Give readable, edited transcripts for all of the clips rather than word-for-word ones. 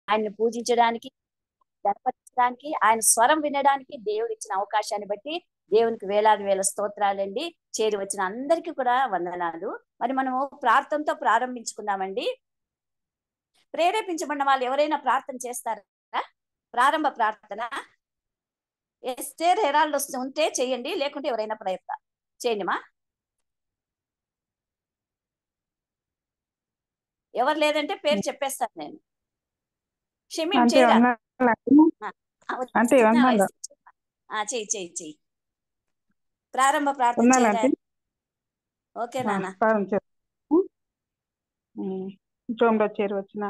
ఆయన్ని పూజించడానికి, గణపతించడానికి, ఆయన స్వరం వినడానికి దేవుడు ఇచ్చిన అవకాశాన్ని బట్టి దేవునికి వేలాది వేల స్తోత్రాలండి. చేరి వచ్చిన అందరికీ కూడా వందనాలు. మరి మనము ప్రార్థనతో ప్రారంభించుకుందామండి. ప్రేరేపించబడిన వాళ్ళు ఎవరైనా ప్రార్థన చేస్తారా? ప్రారంభ ప్రార్థన ఎస్టేర్ హెరాల్డ్ ఉంటే చేయండి, లేకుంటే ఎవరైనా ప్రయత్నం చేయండి మా. ఎవరు లేదంటే పేరు చెప్పేస్తాను నేను. షమీం చేయరా? చెయ్యి చెయ్యి చెయ్యి. ప్రారంభ ప్రార్థన చేయరా? ఓకే నాన్న. జోమ్లో చేరి వచ్చిన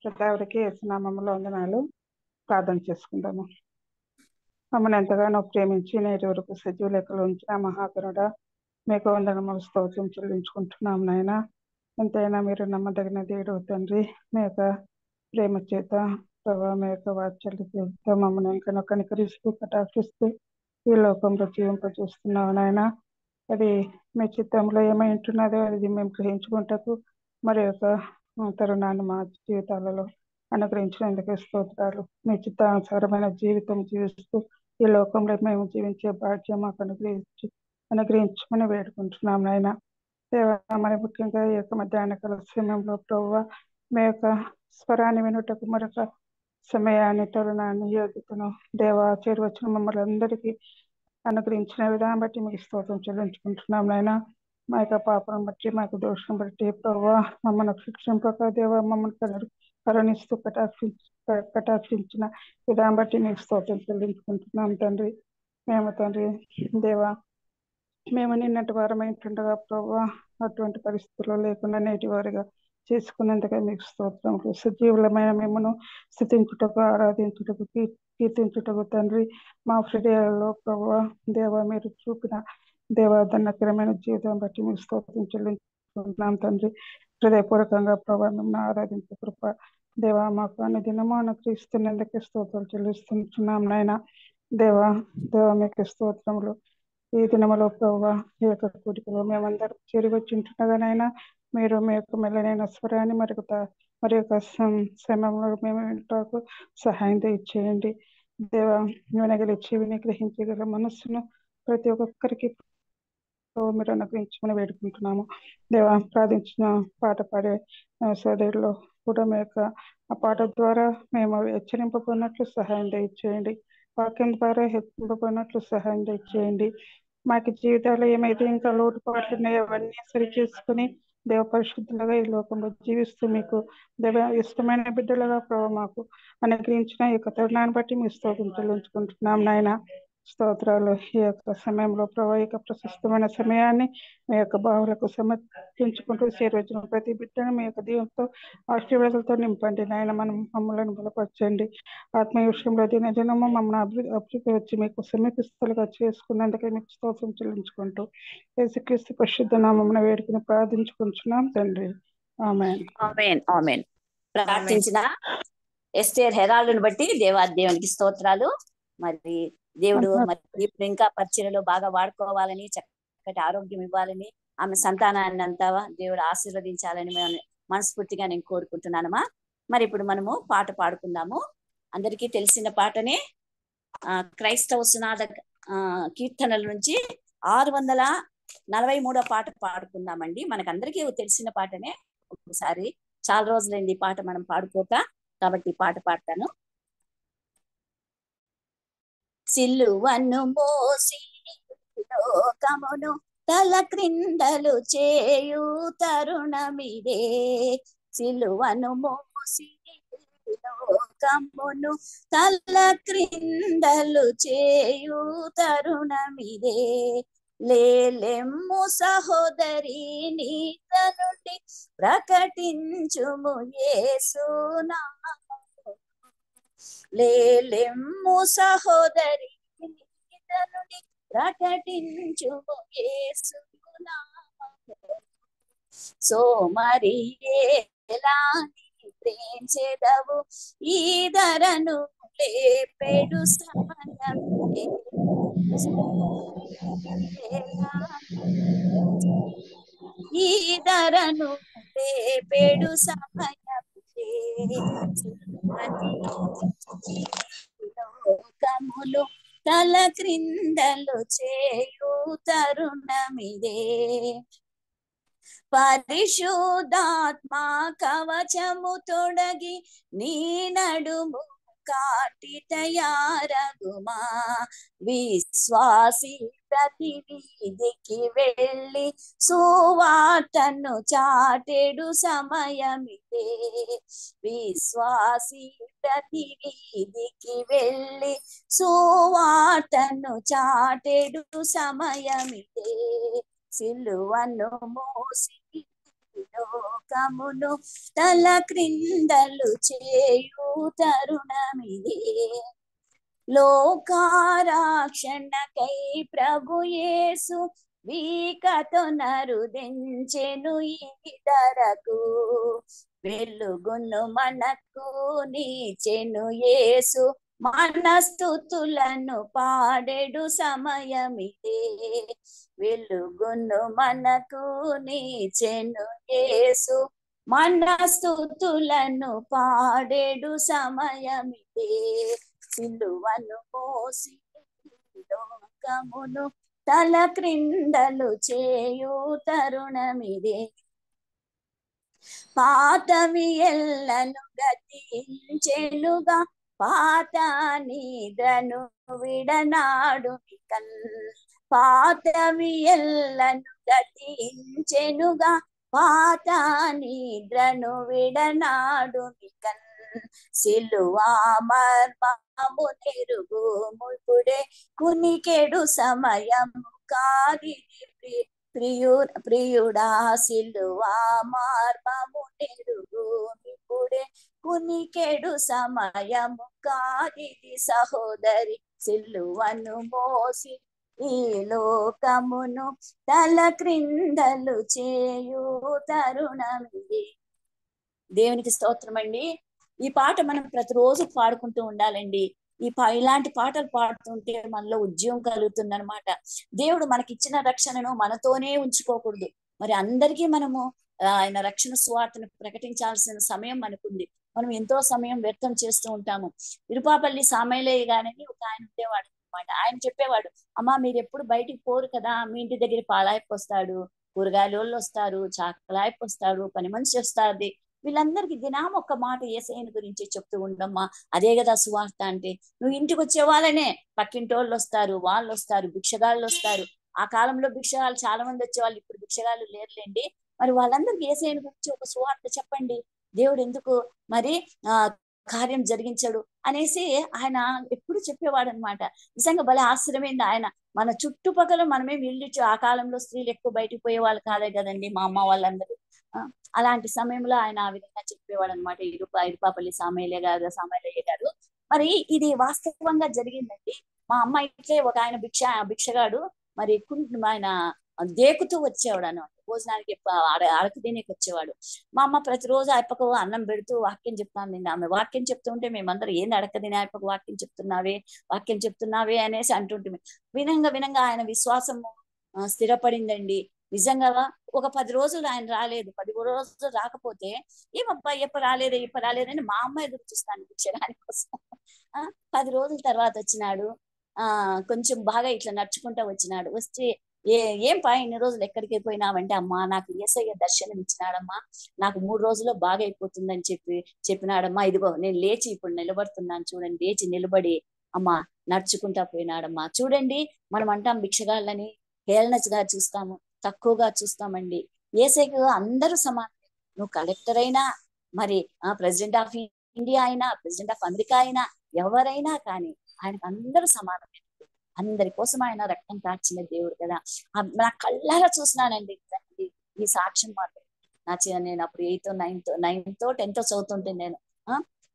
ప్రతి నామములో వందనాలు. ప్రార్థన చేసుకుందాము. మమ్మల్ని ఎంతగానో ప్రేమించి నేటి వరకు సజీవ లెక్కలు ఉంచిన మహాకరుడ మీకు వందనములు స్తోత్రం చెల్లించుకుంటున్నాం నాయన. ఎంతైనా మీరు నమ్మదగిన దేవుడు తండ్రి. మీ యొక్క ప్రేమ చేత ప్రభావ, మీ యొక్క వాత్సల్య చేత మమ్మల్ని ఇంకా కనికరిస్తూ కటాక్షిస్తూ ఈ లోకంలో జీవింపజేస్తున్నావు నాయన. అది మీ చిత్తంలో ఏమై ఉంటున్నదో అది మేము గ్రహించుకుంటకు మరి యొక్క తరుణాన్ని మా జీవితాలలో అనుగ్రహించినందుకు స్తోత్రాలు. మీ చిత్తానుసారమైన జీవితం జీవిస్తూ ఈ లోకంలో మేము జీవించే భాగ్యం మాకు అనుగ్రహించమని వేడుకుంటున్నాం నాయన. మరి ముఖ్యంగా ఈ యొక్క మధ్యాహ్న కాల సమయంలో ప్రభువా, మీ యొక్క స్వరాన్ని వినుటకు మరొక సమయాన్ని, తరుణాన్ని, యోగ్యతను దేవా చేరి వచ్చిన మమ్మల్ని అందరికీ అనుగ్రహించిన విధానం బట్టి మీకు స్తోత్రం చెల్లించుకుంటున్నాం నాయన. మా యొక్క పాపం బట్టి, మా యొక్క దోషం బట్టి ప్రభువా మమ్మల్ని శిక్షింపక దేవా మమ్మల్ని కరుణిస్తూ కటాక్షించిన విధానం బట్టి మీకు స్తోత్రం చెల్లించుకుంటున్నాం తండ్రి. మేము తండ్రి దేవా, మేము నిన్నటి వారమైంటుండగా ప్రభువా అటువంటి పరిస్థితుల్లో లేకుండా నేటి వారిగా చేసుకున్నందుకే మీకు స్తోత్రం. సజీవులమైన మిమ్మను స్థుతించుటకు, ఆరాధించుటకు, కీర్తించుటకు తండ్రి మా హృదయాలలో ప్రభువా దేవా మీరు చూపిన దేవా ధన్యకరమైన జీవితం బట్టి మీకు స్తోత్రం చెల్లించుకుంటున్నాం తండ్రి. హృదయపూర్వకంగా ప్రభావ మిమ్మల్ని ఆరాధించే కృప దేవా మాకు అన్ని దినము అనుగ్రహిస్తున్నందుకే స్తోత్రాలు చెల్లిస్తున్నాం నాయన. దేవా మీకు స్తోత్రములు. ఈ దినములో ప్రభువా ఈ యొక్క కూడికలో మేమందరం చేరి వచ్చి ఉంటుండగానైనా మీరు మీ యొక్క మెల్లనైన స్వరాన్ని మరి యొక్క సమయంలో మేము వింటాకు సహాయం చేయండి దేవా. వినగలి చెవిని, గ్రహించగల మనస్సును ప్రతి ఒక్కరికి మీరు అనుగ్రహించమని వేడుకుంటున్నాము దేవా. ప్రార్థించిన పాట పాడే సోదరులు కూడా మీ యొక్క ఆ పాట ద్వారా మేము హెచ్చరింపబడినట్లు సహాయం దయచేయండి. వాక్యం ద్వారా హెచ్చరింపబడినట్లు సహాయం దయచేయండి. మాకు జీవితాలు ఏమైతే ఇంకా లోటుపాట్లు ఉన్నాయో అవన్నీ సరి చేసుకుని దేవ పరిశుద్ధులుగా ఈ లోకంలో జీవిస్తూ మీకు దేవ ఇష్టమైన బిడ్డలుగా ప్రభావ మాకు అనుగ్రహించిన ఈ యొక్క తరుణాన్ని బట్టి మీ స్తోత్రం చెల్లించుకుంటున్నాం నాయన. స్తోత్రాలు. ఈ యొక్క సమయంలో ప్రభావ యొక్క ప్రశస్తమైన సమయాన్ని మీ యొక్క భావులకు సమర్పించుకుంటూ చేరవచ్చిన ప్రతి బిడ్డను మీ యొక్క దీవంతో ఆశీర్వాదాలతో నింపండి నాయన. మమ్మల్ని బలపరచండి. ఆత్మీయ విషయంలో దినదినము మమ్మల్ని అభివృద్ధి వచ్చి మీకు సమీపిస్తులుగా చేసుకున్నందుకే మీకు స్తోత్రం చెల్లించుకుంటూ యేసుక్రీస్తు పరిశుద్ధ నామమున వేడుకుని ప్రార్థించుకుంటున్నాం తండ్రి. ఆమేన్. ఆమేన్. ఆమేన్. ప్రార్థించిన ఎస్టేర్ హెరాల్డ్ని బట్టి దేవునికి స్తోత్రాలు. మరి దేవుడు మరి ఇంకా పరిచయలో బాగా వాడుకోవాలని, చక్కటి ఆరోగ్యం ఇవ్వాలని, ఆమె సంతానాన్ని అంతా దేవుడు ఆశీర్వదించాలని మనస్ఫూర్తిగా నేను కోరుకుంటున్నానమ్మా. మరి ఇప్పుడు మనము పాట పాడుకుందాము. అందరికీ తెలిసిన పాటనే క్రైస్తవ సునాద కీర్తనల నుంచి 643 పాట పాడుకుందామండి. మనకందరికీ తెలిసిన పాటనే. ఒకసారి చాలా రోజులైంది ఈ పాట మనం పాడుకోక, కాబట్టి ఈ పాట పాడతాను. సిలువను మోసి లోకమును తల క్రిందలు చేయు తరుణమిదే. సిలువను మోసి లోకమును తల క్రిందలు చేయు తరుణమిదే. లేలెమ్ము సహోదరి నీత నుండి ప్రకటించుము యేసునామము. లేలెమ్ము సహోదరి నీత నుండి ప్రకటించుము యేసునామము. సోమరియేలా ప్రేంచెదవు ఈ ధరను లేపెడు సమయమే. ఈ ధరను లేపెడు సమయమే. లోకములు తల క్రిందలు చేయు తరుణమిదే. పరిశుద్ధాత్మ కవచము తొడగి నీ నడుము కాటి తయారగుమా. విశ్వాసి ప్రతి వీధికి వెళ్ళి సువార్తను చాటెడు సమయమిదే. విశ్వాసి ప్రతి వీధికి వెళ్ళి సువార్తను చాటెడు సమయమిదే. సిలువను మోసి లోకమును తల క్రిందలు చేయు తరుణమిదే. లోకారక్షణకై ప్రభు యేసు వీకతో నరుదించెను ఈ ధరకు. వెలుగును మనకు నీచెను యేసు మన స్తుతులను పాడెడు సమయమిదే. వెలుగును మనకు నీచెను యేసు మన స్తుతులను పాడెడు సమయమిదే. సిలువను మోసి లోకమును తల క్రిందలు చేయు తరుణమిదే. పాతవి ఎల్లను గతించెనుగా పాత నిద్రను విడనాడు మికన్. పాతవి ఎల్లను గతించెనుగా పాత నిద్రను విడనాడు మికన్. సిలువా మర్మము నెరుగుము ఇప్పుడే కునికెడు సమయము కాదిది ప్రియుడా. సిలువా మర్మము నెరుగుము ఇప్పుడే కునికెడు సమయము కాదిది సహోదరి. సిలువను మోసి ఈ లోకమును తల క్రిందలు చేయు తరుణమిది. దేవునికి స్తోత్రం అండి. ఈ పాట మనం ప్రతిరోజు పాడుకుంటూ ఉండాలండి. ఇలాంటి పాటలు పాడుతుంటే మనలో ఉద్యోగం కలుగుతుంది అనమాట. దేవుడు మనకిచ్చిన రక్షణను మనతోనే ఉంచుకోకూడదు. మరి అందరికీ మనము ఆయన రక్షణ సువార్తను ప్రకటించాల్సిన సమయం మనకుంది. మనం ఎంతో సమయం వ్యర్థం చేస్తూ ఉంటాము. ఇరుపాపల్లి సామయ్యలయ్య గారని ఒక ఆయన ఉండేవాడు అనమాట. ఆయన చెప్పేవాడు, అమ్మా మీరు ఎప్పుడు బయటికి పోరు కదా, మీ ఇంటి దగ్గర పాలాయపు వస్తాడు, కూరగాయల వాళ్ళు వస్తారు, చాకలాయపు వస్తాడు, పని మనిషి వస్తుంది, వీళ్ళందరికీ దినం ఒక్క మాట యేసయ్యను గురించి చెప్తూ ఉండమ్మా. అదే కదా సువార్త అంటే. నువ్వు ఇంటికి వచ్చే వాళ్ళనే పక్కింటోళ్ళు వస్తారు, వాళ్ళు వస్తారు, భిక్షగాళ్ళు వస్తారు. ఆ కాలంలో భిక్షగాళ్ళు చాలా మంది వచ్చేవాళ్ళు, ఇప్పుడు భిక్షగాళ్ళు లేరులేండి. మరి వాళ్ళందరికీ యేసయ్యను గురించి ఒక సువార్త చెప్పండి. దేవుడు ఎందుకు మరి కార్యం జరిగించడు అనేసి ఆయన ఎప్పుడు చెప్పేవాడు అనమాట. నిజంగా భలే ఆశ్చర్యమైంది. ఆయన మన చుట్టుపక్కల మనమే ఇల్లు, ఆ కాలంలో స్త్రీలు ఎక్కువ బయటికి పోయే వాళ్ళు కాదే కదండి, మా అమ్మ వాళ్ళందరూ. అలాంటి సమయంలో ఆయన ఆ విధంగా చెప్పేవాడు అనమాట. ఇరుపాపల్లి సామయ్యలయ్య గారు. మరి ఇది వాస్తవంగా జరిగిందండి. మా అమ్మ ఇట్లే ఒక ఆయన భిక్షగాడు మరి ఆయన దేకుతూ వచ్చేవాడు అనమాట. భోజనానికి అరకు తినేకి వచ్చేవాడు. మా అమ్మ ప్రతిరోజు ఆయప్పకు అన్నం పెడుతూ వాక్యం చెప్తాను. ఆమె వాక్యం చెప్తుంటే మేమందరం ఏంది అడక తినే ఆయప్పకు వాక్యం చెప్తున్నావే అనేసి అంటుంటే వినంగా ఆయన విశ్వాసము స్థిరపడిందండి. నిజంగా ఒక 10 రోజులు ఆయన రాలేదు. 10 రోజులు రాకపోతే ఏమబ్బా ఎప్ప రాలేదని మా అమ్మ ఎదురు చూస్తాను భిక్షగాని కోసం. 10 రోజుల తర్వాత వచ్చినాడు. కొంచెం బాగా ఇట్లా నడుచుకుంటా వచ్చినాడు. వచ్చి ఏం ఇన్ని రోజులు ఎక్కడికి పోయినావంటే, అమ్మా నాకు యేసయ్య దర్శనం ఇచ్చినాడమ్మా, నాకు 3 రోజుల్లో బాగా అయిపోతుందని చెప్పినాడమ్మా. ఇదిగో నేను లేచి ఇప్పుడు నిలబడుతున్నాను చూడండి. లేచి నిలబడి అమ్మా నడుచుకుంటా పోయినాడమ్మా. చూడండి, మనం అంటాం భిక్షగాళ్ళని హేళనగా చూస్తాము, తక్కువగా చూస్తామండి. యేసయ్యకు అందరూ సమానం. నువ్వు కలెక్టర్ అయినా, మరి ప్రెసిడెంట్ ఆఫ్ ఇండియా అయినా, ప్రెసిడెంట్ ఆఫ్ అమెరికా అయినా, ఎవరైనా కానీ ఆయనకు అందరూ సమానమే. అందరి కోసం ఆయన రక్తం కార్చిన దేవుడు కదా. నా కళ్ళారా చూసినానండి ఈ సాక్ష్యం మాత్రం. నేను అప్పుడు 8th, 9th, 10th చదువుతుంటే నేను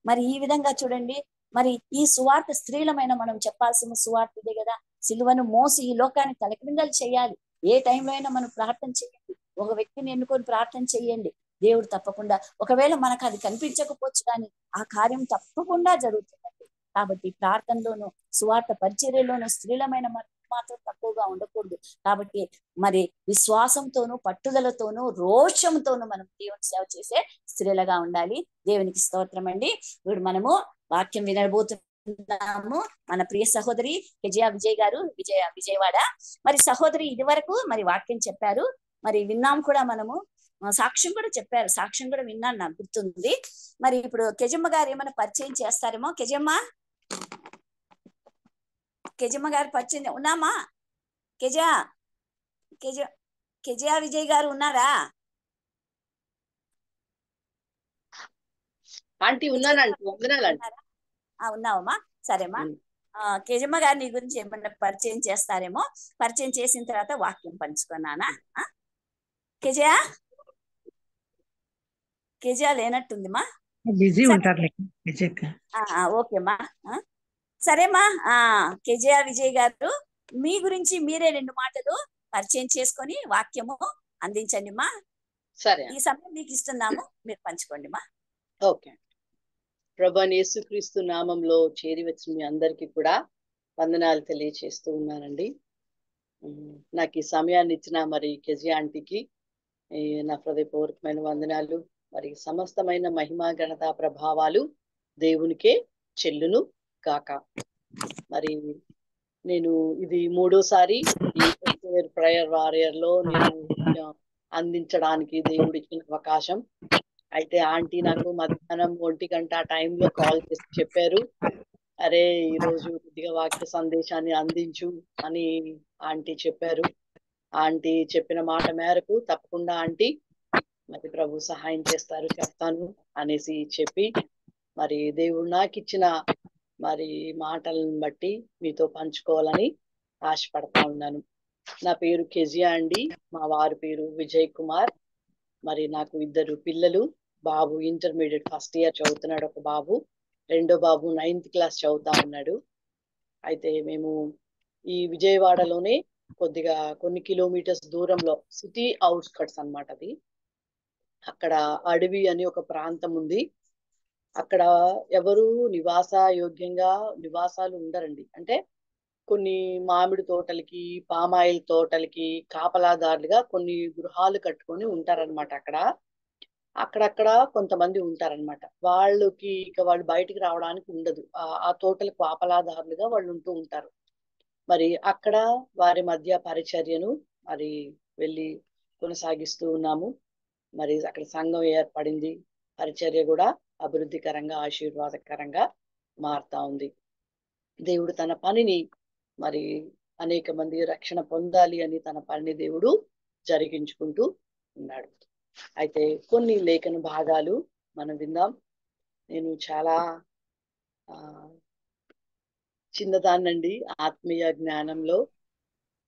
మరి ఈ విధంగా చూడండి. మరి ఈ సువార్త స్త్రీలమైన మనం చెప్పాల్సిన సువార్త ఇదే కదా. సిలువను మోసి ఈ లోకాన్ని తలక్రిందలు చేయాలి. ఏ టైంలో అయినా మనం ప్రార్థన చేయండి. ఒక వ్యక్తిని ఎన్నుకొని ప్రార్థన చేయండి. దేవుడు తప్పకుండా, ఒకవేళ మనకు అది కనిపించకపోవచ్చు కానీ ఆ కార్యం తప్పకుండా జరుగుతుందండి. కాబట్టి ప్రార్థనలోను సువార్త పరిచర్యలోను స్త్రీలమైన మాత్రం తక్కువగా ఉండకూడదు. కాబట్టి మరి విశ్వాసంతోనూ పట్టుదలతోనూ రోషంతోనూ మనం దేవుని సేవ చేసే స్త్రీలుగా ఉండాలి. దేవునికి స్తోత్రం అండి. ఇప్పుడు మనము వాక్యం వినబోతున్నాము. మన ప్రియ సహోదరి విజయ్ గారు విజయవాడ. మరి సహోదరి ఇది వరకు మరి వాక్యం చెప్పారు, మరి విన్నాం కూడా. మనము సాక్ష్యం కూడా చెప్పారు, సాక్ష్యం కూడా విన్నాను, నాకు గుర్తుంది. మరి ఇప్పుడు కెజమ్మ గారు ఏమైనా పరిచయం చేస్తారేమో. కెజమ్మ గారు పరిచయం ఉన్నామా? కెజా విజయ్ గారు ఉన్నారా? ఆంటీ ఉన్నానండి, ఉన్నావమ్మా? సరేమ్మా. కెజమ్మ గారు నీ గురించి ఏమన్నా పరిచయం చేస్తారేమో. పరిచయం చేసిన తర్వాత వాక్యం పంచుకున్నానా? కెజా లేనట్టుందిమా, బిజీ ఉంటారు. ఓకేమ్మా, సరేమ్మా. కెజా విజయ్ గారు, మీ గురించి మీరే 2 మాటలు పరిచయం చేసుకొని వాక్యము అందించండి మా. సరే, ఈ సమయం మీకు ఇస్తున్నాము, మీరు పంచుకోండి మా. ఓకే. ప్రభువైన యేసుక్రీస్తు నామంలో చేరి వచ్చిన మీ అందరికీ కూడా వందనాలు తెలియచేస్తూ ఉన్నానండి. నాకు ఈ సమయాన్ని ఇచ్చిన మరి కెజి ఆంటీకి నా హృదయపూర్వకమైన వందనాలు. మరి సమస్తమైన మహిమ ఘనత ప్రభావాలు దేవునికే చెల్లును కాక. మరి నేను ఇది 3వసారి ఈ ప్రేయర్ వారియర్ లో నేను అందించడానికి దేవుడు ఇచ్చిన అవకాశం. అయితే ఆంటీ నాకు మధ్యాహ్నం 1 గంట టైంలో కాల్ చేసి చెప్పారు, అరే ఈరోజు కొద్దిగా వాక్య సందేశాన్ని అందించు అని ఆంటీ చెప్పారు. ఆంటీ చెప్పిన మాట మేరకు తప్పకుండా ఆంటీ మరి ప్రభు సహాయం చేస్తారు, చెప్తాను అనేసి చెప్పి మరి దేవుడు నాకు ఇచ్చిన మరి మాటలను బట్టి మీతో పంచుకోవాలని ఆశపడతా ఉన్నాను. నా పేరు కెజియా అండి, మా వారి పేరు విజయ్ కుమార్. మరి నాకు 2 పిల్లలు. బాబు ఇంటర్మీడియట్ ఫస్ట్ ఇయర్ చదువుతున్నాడు, ఒక బాబు. రెండో బాబు 9th క్లాస్ చదువుతా ఉన్నాడు. అయితే మేము ఈ విజయవాడలోనే కొద్దిగా కొన్ని కిలోమీటర్స్ దూరంలో, సిటీ అవుట్స్కట్స్ అన్నమాట అది. అక్కడ అడవి అని ఒక ప్రాంతం ఉంది. అక్కడ ఎవరు నివాసాలు ఉండరండి. అంటే కొన్ని మామిడి తోటలకి, పామాయిల్ తోటలకి కాపలాదారులుగా కొన్ని గృహాలు కట్టుకొని ఉంటారనమాట. అక్కడక్కడ కొంతమంది ఉంటారనమాట. వాళ్ళు బయటికి రావడానికి ఉండదు. ఆ తోటలకు కాపలాదారులుగా వాళ్ళు ఉంటూ ఉంటారు. మరి అక్కడ వారి మధ్య పరిచర్యను మరి వెళ్ళి కొనసాగిస్తూ ఉన్నాము. మరి అక్కడ సంఘం ఏర్పడింది. పరిచర్య కూడా అభివృద్ధికరంగా, ఆశీర్వాదకరంగా మారుతా ఉంది. దేవుడు తన పనిని మరి అనేక మంది రక్షణ పొందాలి అని తన పనిని దేవుడు జరిగించుకుంటూ ఉన్నాడు. అయితే కొన్ని లేఖన భాగాలు మనం విందాం. నేను చాలా చిన్నదాన్నండి ఆత్మీయ జ్ఞానంలో.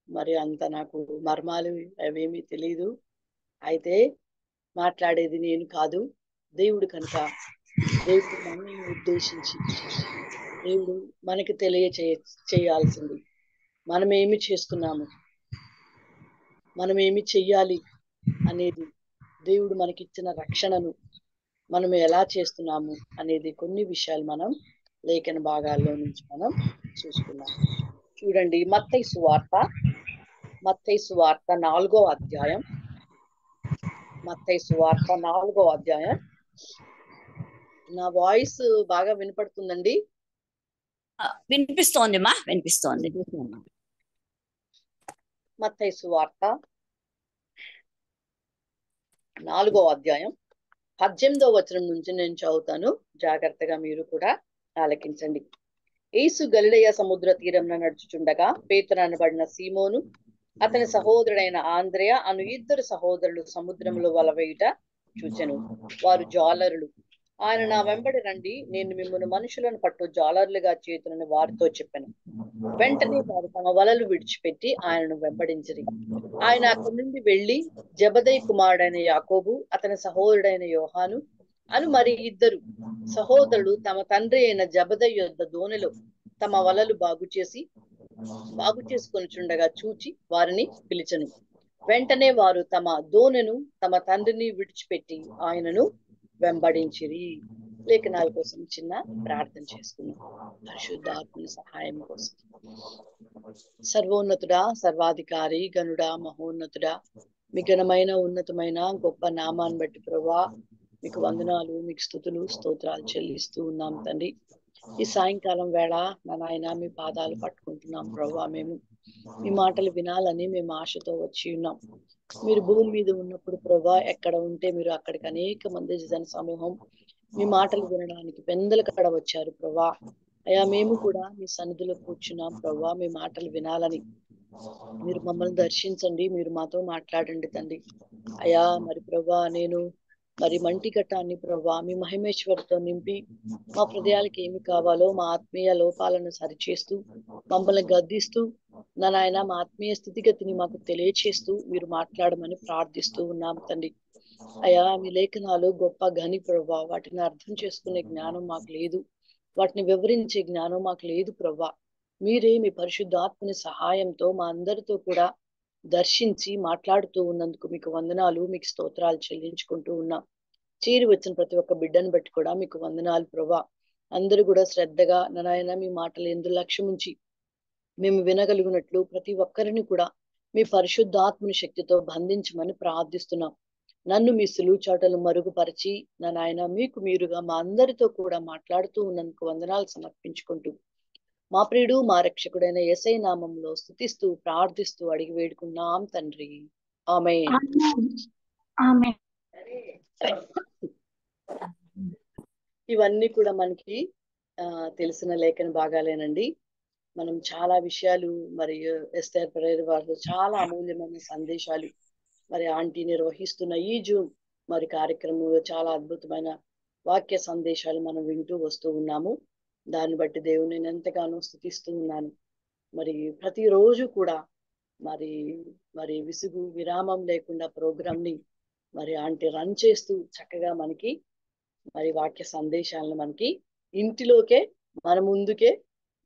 మరి అంత నాకు మర్మాలు అవేమీ తెలియదు. అయితే మాట్లాడేది నేను కాదు, దేవుడు కనుక. దేవుడు మనల్ని ఉద్దేశించి దేవుడు మనకి చేయాల్సింది, మనమేమి చేస్తున్నాము, మనమేమి చెయ్యాలి అనేది, దేవుడు మనకిచ్చిన రక్షణను మనం ఎలా చేస్తున్నాము అనేది కొన్ని విషయాలు మనం లేఖన భాగాల్లో నుంచి మనం చూసుకున్నాం. చూడండి, మత్తయి సువార్త 4వ అధ్యాయం. మత్తయి సువార్త 4వ అధ్యాయం. నా వాయిస్ బాగా వినపడుతుందండి? వినిపిస్తోంది మా, వినిపిస్తోంది. మత్తయి సువార్త 4వ అధ్యాయం 18వ వచనం నుంచి నేను చదువుతాను, జాగ్రత్తగా మీరు కూడా ఆలకించండి. యేసు గలిలయ సముద్ర తీరంలో నడుచుచుండగా పేతురు అనబడిన సీమోను, అతని సహోదరుడైన ఆంద్రేయ అను 2 సహోదరులు సముద్రంలో వలవేయుట చూచెను. వారు జాలరులు. ఆయన, నా వెంబడి రండి, నేను మిమ్మల్ని మనుషులను పట్టు జాలరులుగా చేతునని వారితో చెప్పాను. వెంటనే వారు తమ వలలు విడిచిపెట్టి ఆయనను వెంబడించిరి. ఆయన అక్కడి నుండి వెళ్లి జబదయి కుమారుడైన యాకోబు, అతని సహోదరుడైన యోహాను అను మరి 2 సహోదరులు తమ తండ్రి అయిన జబదయి యొద్ద దోణిలో తమ వలలు బాగు చేసుకొనుచుండగా చూచి వారిని పిలిచెను. వెంటనే వారు తమ దోణెను తమ తండ్రిని విడిచిపెట్టి ఆయనను వెంబడించిరి. లేఖనాల కోసం చిన్న ప్రార్థన చేసుకున్నాం. పరిశుద్ధాత్మ సహాయం కోసం. సర్వోన్నతుడా, సర్వాధికారి, గనుడా, మహోన్నతుడా, మీ ఘనమైన ఉన్నతమైన గొప్ప నామాన్ని బట్టి ప్రభువా మీకు వందనాలు, మీకు స్తుతులు, స్తోత్రాలు చెల్లిస్తూ ఉన్నాం తండ్రి. ఈ సాయంకాలం వేళ నా నాయన మీ పాదాలు పట్టుకుంటున్నాం ప్రభువా. మేము మీ మాటలు వినాలని మేము ఆశతో వచ్చి ఉన్నాం. మీరు భూమి మీద ఉన్నప్పుడు ప్రభువా ఎక్కడ ఉంటే మీరు అక్కడికి అనేక మంది జన సమూహం మీ మాటలు వినడానికి పెందల కడ వచ్చారు ప్రభువా. అయ్యా మేము కూడా మీ సన్నిధిలో కూర్చున్నాం ప్రభువా, మీ మాటలు వినాలని. మీరు మమ్మల్ని దర్శించండి, మీరు మాతో మాట్లాడండి తండ్రి. అయ్యా మరి ప్రభువా నేను మరి మంటి ఘట్టాన్ని ప్రభువా మీ మహిమేశ్వరితో నింపి మా హృదయాలకి ఏమి కావాలో మా ఆత్మీయ లోపాలను సరిచేస్తూ మమ్మల్ని గద్దిస్తూ నా నాయన మా ఆత్మీయ స్థితిగతిని మాకు తెలియచేస్తూ మీరు మాట్లాడమని ప్రార్థిస్తూ ఉన్నాం తండ్రి. అయ్యా మీ లేఖనాలు గొప్ప గని ప్రభా, వాటిని అర్థం చేసుకునే జ్ఞానం మాకు లేదు, వాటిని వివరించే జ్ఞానం మాకు లేదు ప్రభా. మీరే మీ పరిశుద్ధాత్మని సహాయంతో మా అందరితో కూడా దర్శించి మాట్లాడుతూ ఉన్నందుకు మీకు వందనాలు, మీకు స్తోత్రాలు చెల్లించుకుంటూ ఉన్నాం. చేరి వచ్చిన ప్రతి ఒక్క బిడ్డను బట్టి కూడా మీకు వందనాలు ప్రభా. అందరూ కూడా శ్రద్ధగా నాయన మీ మాటలు ఎందు లక్ష్యం ఉంచి మేము వినగలిగినట్లు ప్రతి ఒక్కరిని కూడా మీ పరిశుద్ధాత్మని శక్తితో బంధించమని ప్రార్థిస్తున్నాం. నన్ను మీ సులువు చాటలు మరుగుపరిచి నా నాయన మీకు మీరుగా మా అందరితో కూడా మాట్లాడుతూ ఉన్నందుకు వందనాలు సమర్పించుకుంటూ మా ప్రియుడు మా రక్షకుడైన యేసయ్య నామంలో స్తుతిస్తూ ప్రార్థిస్తూ అడిగి వేడుకున్నాం తండ్రి. ఆమేన్. ఇవన్నీ కూడా మనకి తెలిసిన లేఖన భాగాలేనండి. మనం చాలా విషయాలు మరి ఎస్తేర్ పెరేరా వారు చాలా అమూల్యమైన సందేశాలు మరి ఆంటీ నిర్వహిస్తున్న ఈ జూమ్ మరి కార్యక్రమంలో చాలా అద్భుతమైన వాక్య సందేశాలు మనం వింటూ వస్తూ ఉన్నాము. దాన్ని బట్టి దేవుని నేను ఎంతగానో స్తుతిస్తూ ఉన్నాను. మరి ప్రతిరోజు కూడా మరి మరి విసుగు విరామం లేకుండా ప్రోగ్రామ్ ని మరి ఆంటీ రన్ చేస్తూ చక్కగా మనకి మరి వాక్య సందేశాలను మనకి ఇంటిలోకే మన ముందుకే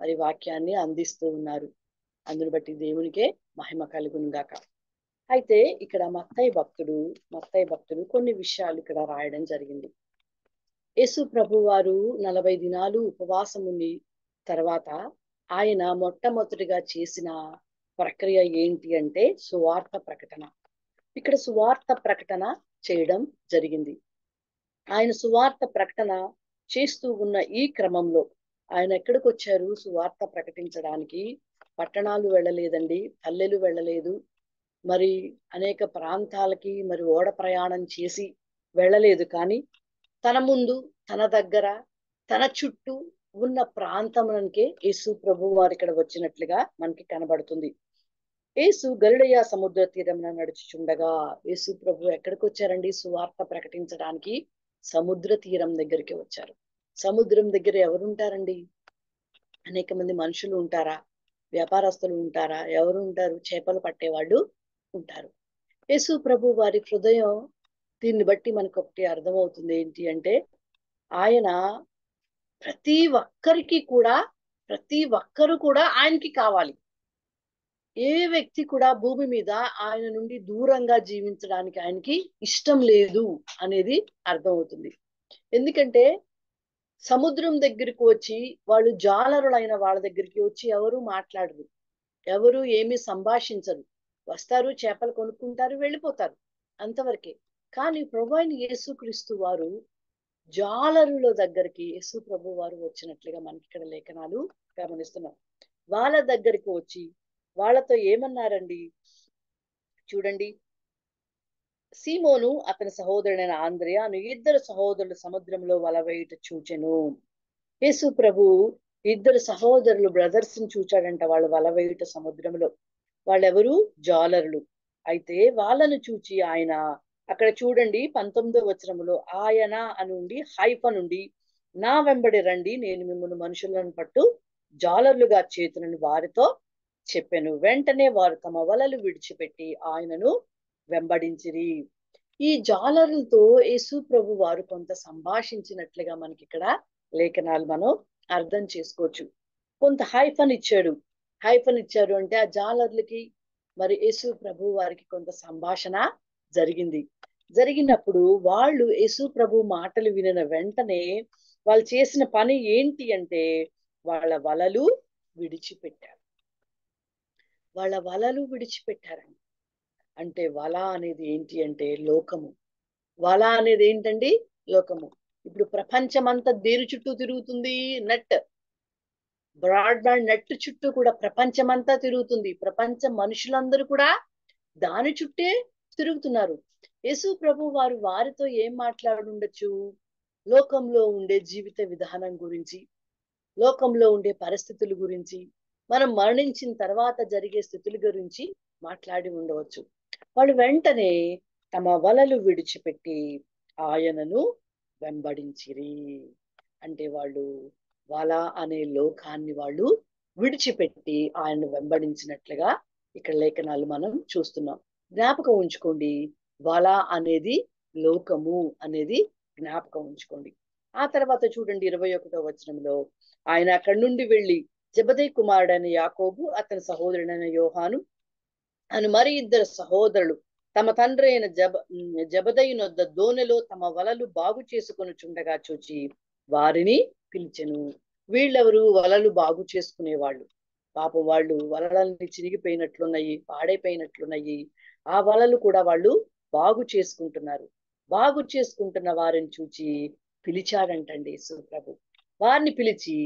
మరి వాక్యాన్ని అందిస్తూ ఉన్నారు. అందుని బట్టి దేవునికే మహిమ కలుగును గాక. అయితే ఇక్కడ మత్తయి భక్తుడు కొన్ని విషయాలు ఇక్కడ రాయడం జరిగింది. యేసు ప్రభు వారు 40 దినాలు ఉపవాసం ఉండి తర్వాత ఆయన మొట్టమొదటిగా చేసిన ప్రక్రియ ఏంటి అంటే సువార్త ప్రకటన. ఇక్కడ సువార్త ప్రకటన చేయడం జరిగింది. ఆయన సువార్త ప్రకటన చేస్తూ ఉన్న ఈ క్రమంలో ఆయన ఎక్కడికి వచ్చారు సువార్త ప్రకటించడానికి? పట్టణాలు వెళ్ళలేదండి, పల్లెలు వెళ్ళలేదు, మరి అనేక ప్రాంతాలకి మరి ఓడ ప్రయాణం చేసి వెళ్ళలేదు. కానీ తన ముందు, తన దగ్గర, తన చుట్టూ ఉన్న ప్రాంతంకే యేసు ప్రభు వారు ఇక్కడ వచ్చినట్లుగా మనకి కనబడుతుంది. యేసు గలిలయ సముద్ర తీరంలో నడుచుచుండగా యేసు ప్రభు ఎక్కడికి వచ్చారండి సువార్త ప్రకటించడానికి? సముద్ర తీరం దగ్గరికి వచ్చారు. సముద్రం దగ్గర ఎవరుంటారండి? అనేక మంది మనుషులు ఉంటారా? వ్యాపారస్తులు ఉంటారా? ఎవరు ఉంటారు? చేపలు పట్టేవాళ్ళు ఉంటారు. యేసు ప్రభు వారి హృదయం దీన్ని బట్టి మనకు ఒకటి అర్థమవుతుంది ఏంటి అంటే ఆయన ప్రతి ఒక్కరు కూడా ఆయనకి కావాలి. ఏ వ్యక్తి కూడా భూమి మీద ఆయన నుండి దూరంగా జీవించడానికి ఆయనకి ఇష్టం లేదు అనేది అర్థమవుతుంది. ఎందుకంటే సముద్రం దగ్గరికి వచ్చి వాళ్ళు జాలరులైన వాళ్ళ దగ్గరికి వచ్చి ఎవరు మాట్లాడరు, ఎవరు ఏమి సంభాషించరు, వస్తారు, చేపలు కొనుక్కుంటారు, వెళ్ళిపోతారు, అంతవరకే. కానీ ప్రభు అయిన యేసుక్రీస్తు వారు జాలరుల దగ్గరికి యేసు ప్రభు వారు వచ్చినట్లుగా మనకి ఇక్కడ లేఖనాలు గమనిస్తున్నాం. వాళ్ళ దగ్గరికి వచ్చి వాళ్ళతో ఏమన్నారండి చూడండి. సీమోను అతని సహోదరుడైన ఆంద్రియా అను 2 సహోదరులు సముద్రంలో వల వేయుట చూచెను. యేసు ప్రభు 2 సహోదరులు బ్రదర్స్ ని చూచాడంట. వాళ్ళు వల వేయుట సముద్రంలో. వాళ్ళెవరు? జాలరులు. అయితే వాళ్ళను చూచి ఆయన అక్కడ చూడండి 19వ వచనములో ఆయన అనుండి హైఫ నుండి నా వెంబడి రండి, నేను మిమ్మల్ని మనుషులను పట్టు జాలర్లుగా చేతునని వారితో చెప్పాను. వెంటనే వారు తమ వలలు విడిచిపెట్టి ఆయనను వెంబడించిరి. ఈ జాలరులతో యేసు ప్రభు వారు కొంత సంభాషించినట్లుగా మనకి ఇక్కడ లేఖనాలు మనం అర్థం చేసుకోవచ్చు. కొంత హైఫన్ ఇచ్చారు అంటే ఆ జాలర్లకి మరి యేసు ప్రభు వారికి కొంత సంభాషణ జరిగినప్పుడు వాళ్ళు యేసు ప్రభు మాటలు వినిన వెంటనే వాళ్ళు చేసిన పని ఏంటి అంటే వాళ్ళ వలలు విడిచిపెట్టారు. వాళ్ళ వలలు విడిచిపెట్టారండి. అంటే వల అనేది ఏంటి అంటే లోకము. వల అనేది ఏంటండి? లోకము. ఇప్పుడు ప్రపంచమంతా దేని చుట్టూ తిరుగుతుంది? నెట్, బ్రాడ్బ్యాండ్ నెట్ చుట్టూ కూడా ప్రపంచమంతా తిరుగుతుంది. ప్రపంచ మనుషులందరూ కూడా దాని చుట్టే తిరుగుతున్నారు. యేసు ప్రభు వారు వారితో ఏం మాట్లాడుండొచ్చు? లోకంలో ఉండే జీవిత విధానం గురించి, లోకంలో ఉండే పరిస్థితుల గురించి, మనం మరణించిన తర్వాత జరిగే స్థితుల గురించి మాట్లాడి ఉండవచ్చు. వాళ్ళు వెంటనే తమ వలలు విడిచిపెట్టి ఆయనను వెంబడించిరి. అంటే వాళ్ళు వల అనే లోకాన్ని వాళ్ళు విడిచిపెట్టి ఆయనను వెంబడించినట్లుగా ఇక్కడ లేఖనాలు మనం చూస్తున్నాం. జ్ఞాపకం ఉంచుకోండి, వల అనేది లోకము అనేది జ్ఞాపకం ఉంచుకోండి. ఆ తర్వాత చూడండి 21వ వచనంలో, ఆయన అక్కడి నుండి వెళ్లి జెబెదయి కుమారుడైన యాకోబు, అతని సహోదరుడైన యోహాను అని మరి ఇద్దరు సహోదరులు తమ తండ్రి అయిన జెబెదయి నొద్ద దోణిలో తమ వలలు బాగు చేసుకొని చుండగా చూచి వారిని పిలిచెను. వీళ్ళెవరు? వలలు బాగు చేసుకునేవాళ్ళు. పాపం వాళ్ళు వలలన్నీ చిరిగిపోయినట్లున్నాయి, పాడైపోయినట్లున్నాయి. ఆ వలలు కూడా వాళ్ళు బాగు చేసుకుంటున్నారు. బాగు చేసుకుంటున్న వారిని చూచి పిలిచాడంటండి యేసు ప్రభు. వారిని పిలిచి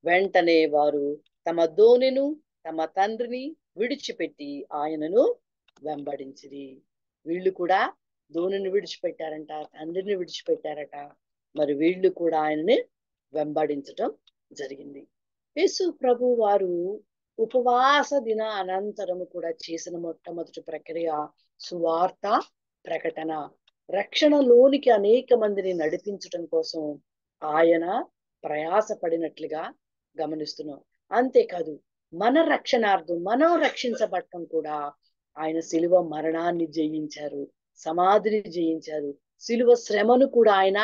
వెంటనే వారు తమ దోణిను తమ తండ్రిని విడిచిపెట్టి ఆయనను వెంబడించిరి. వీళ్ళు కూడా దోణిని విడిచిపెట్టారంట, తండ్రిని విడిచిపెట్టారట. మరి వీళ్ళు కూడా ఆయనని వెంబడించటం జరిగింది. యేసు ప్రభు వారు ఉపవాస దిన అనంతరము కూడా చేసిన మొట్టమొదటి ప్రక్రియ సువార్త ప్రకటన. రక్షణలోనికి అనేక మందిని నడిపించటం కోసం ఆయన ప్రయాసపడినట్లుగా గమనిస్తున్నాం. అంతేకాదు మన రక్షణార్థం మనం రక్షించబడటం కూడా ఆయన శిలువ మరణాన్ని జయించారు, సమాధిని జయించారు, శిలువ శ్రమను కూడా ఆయన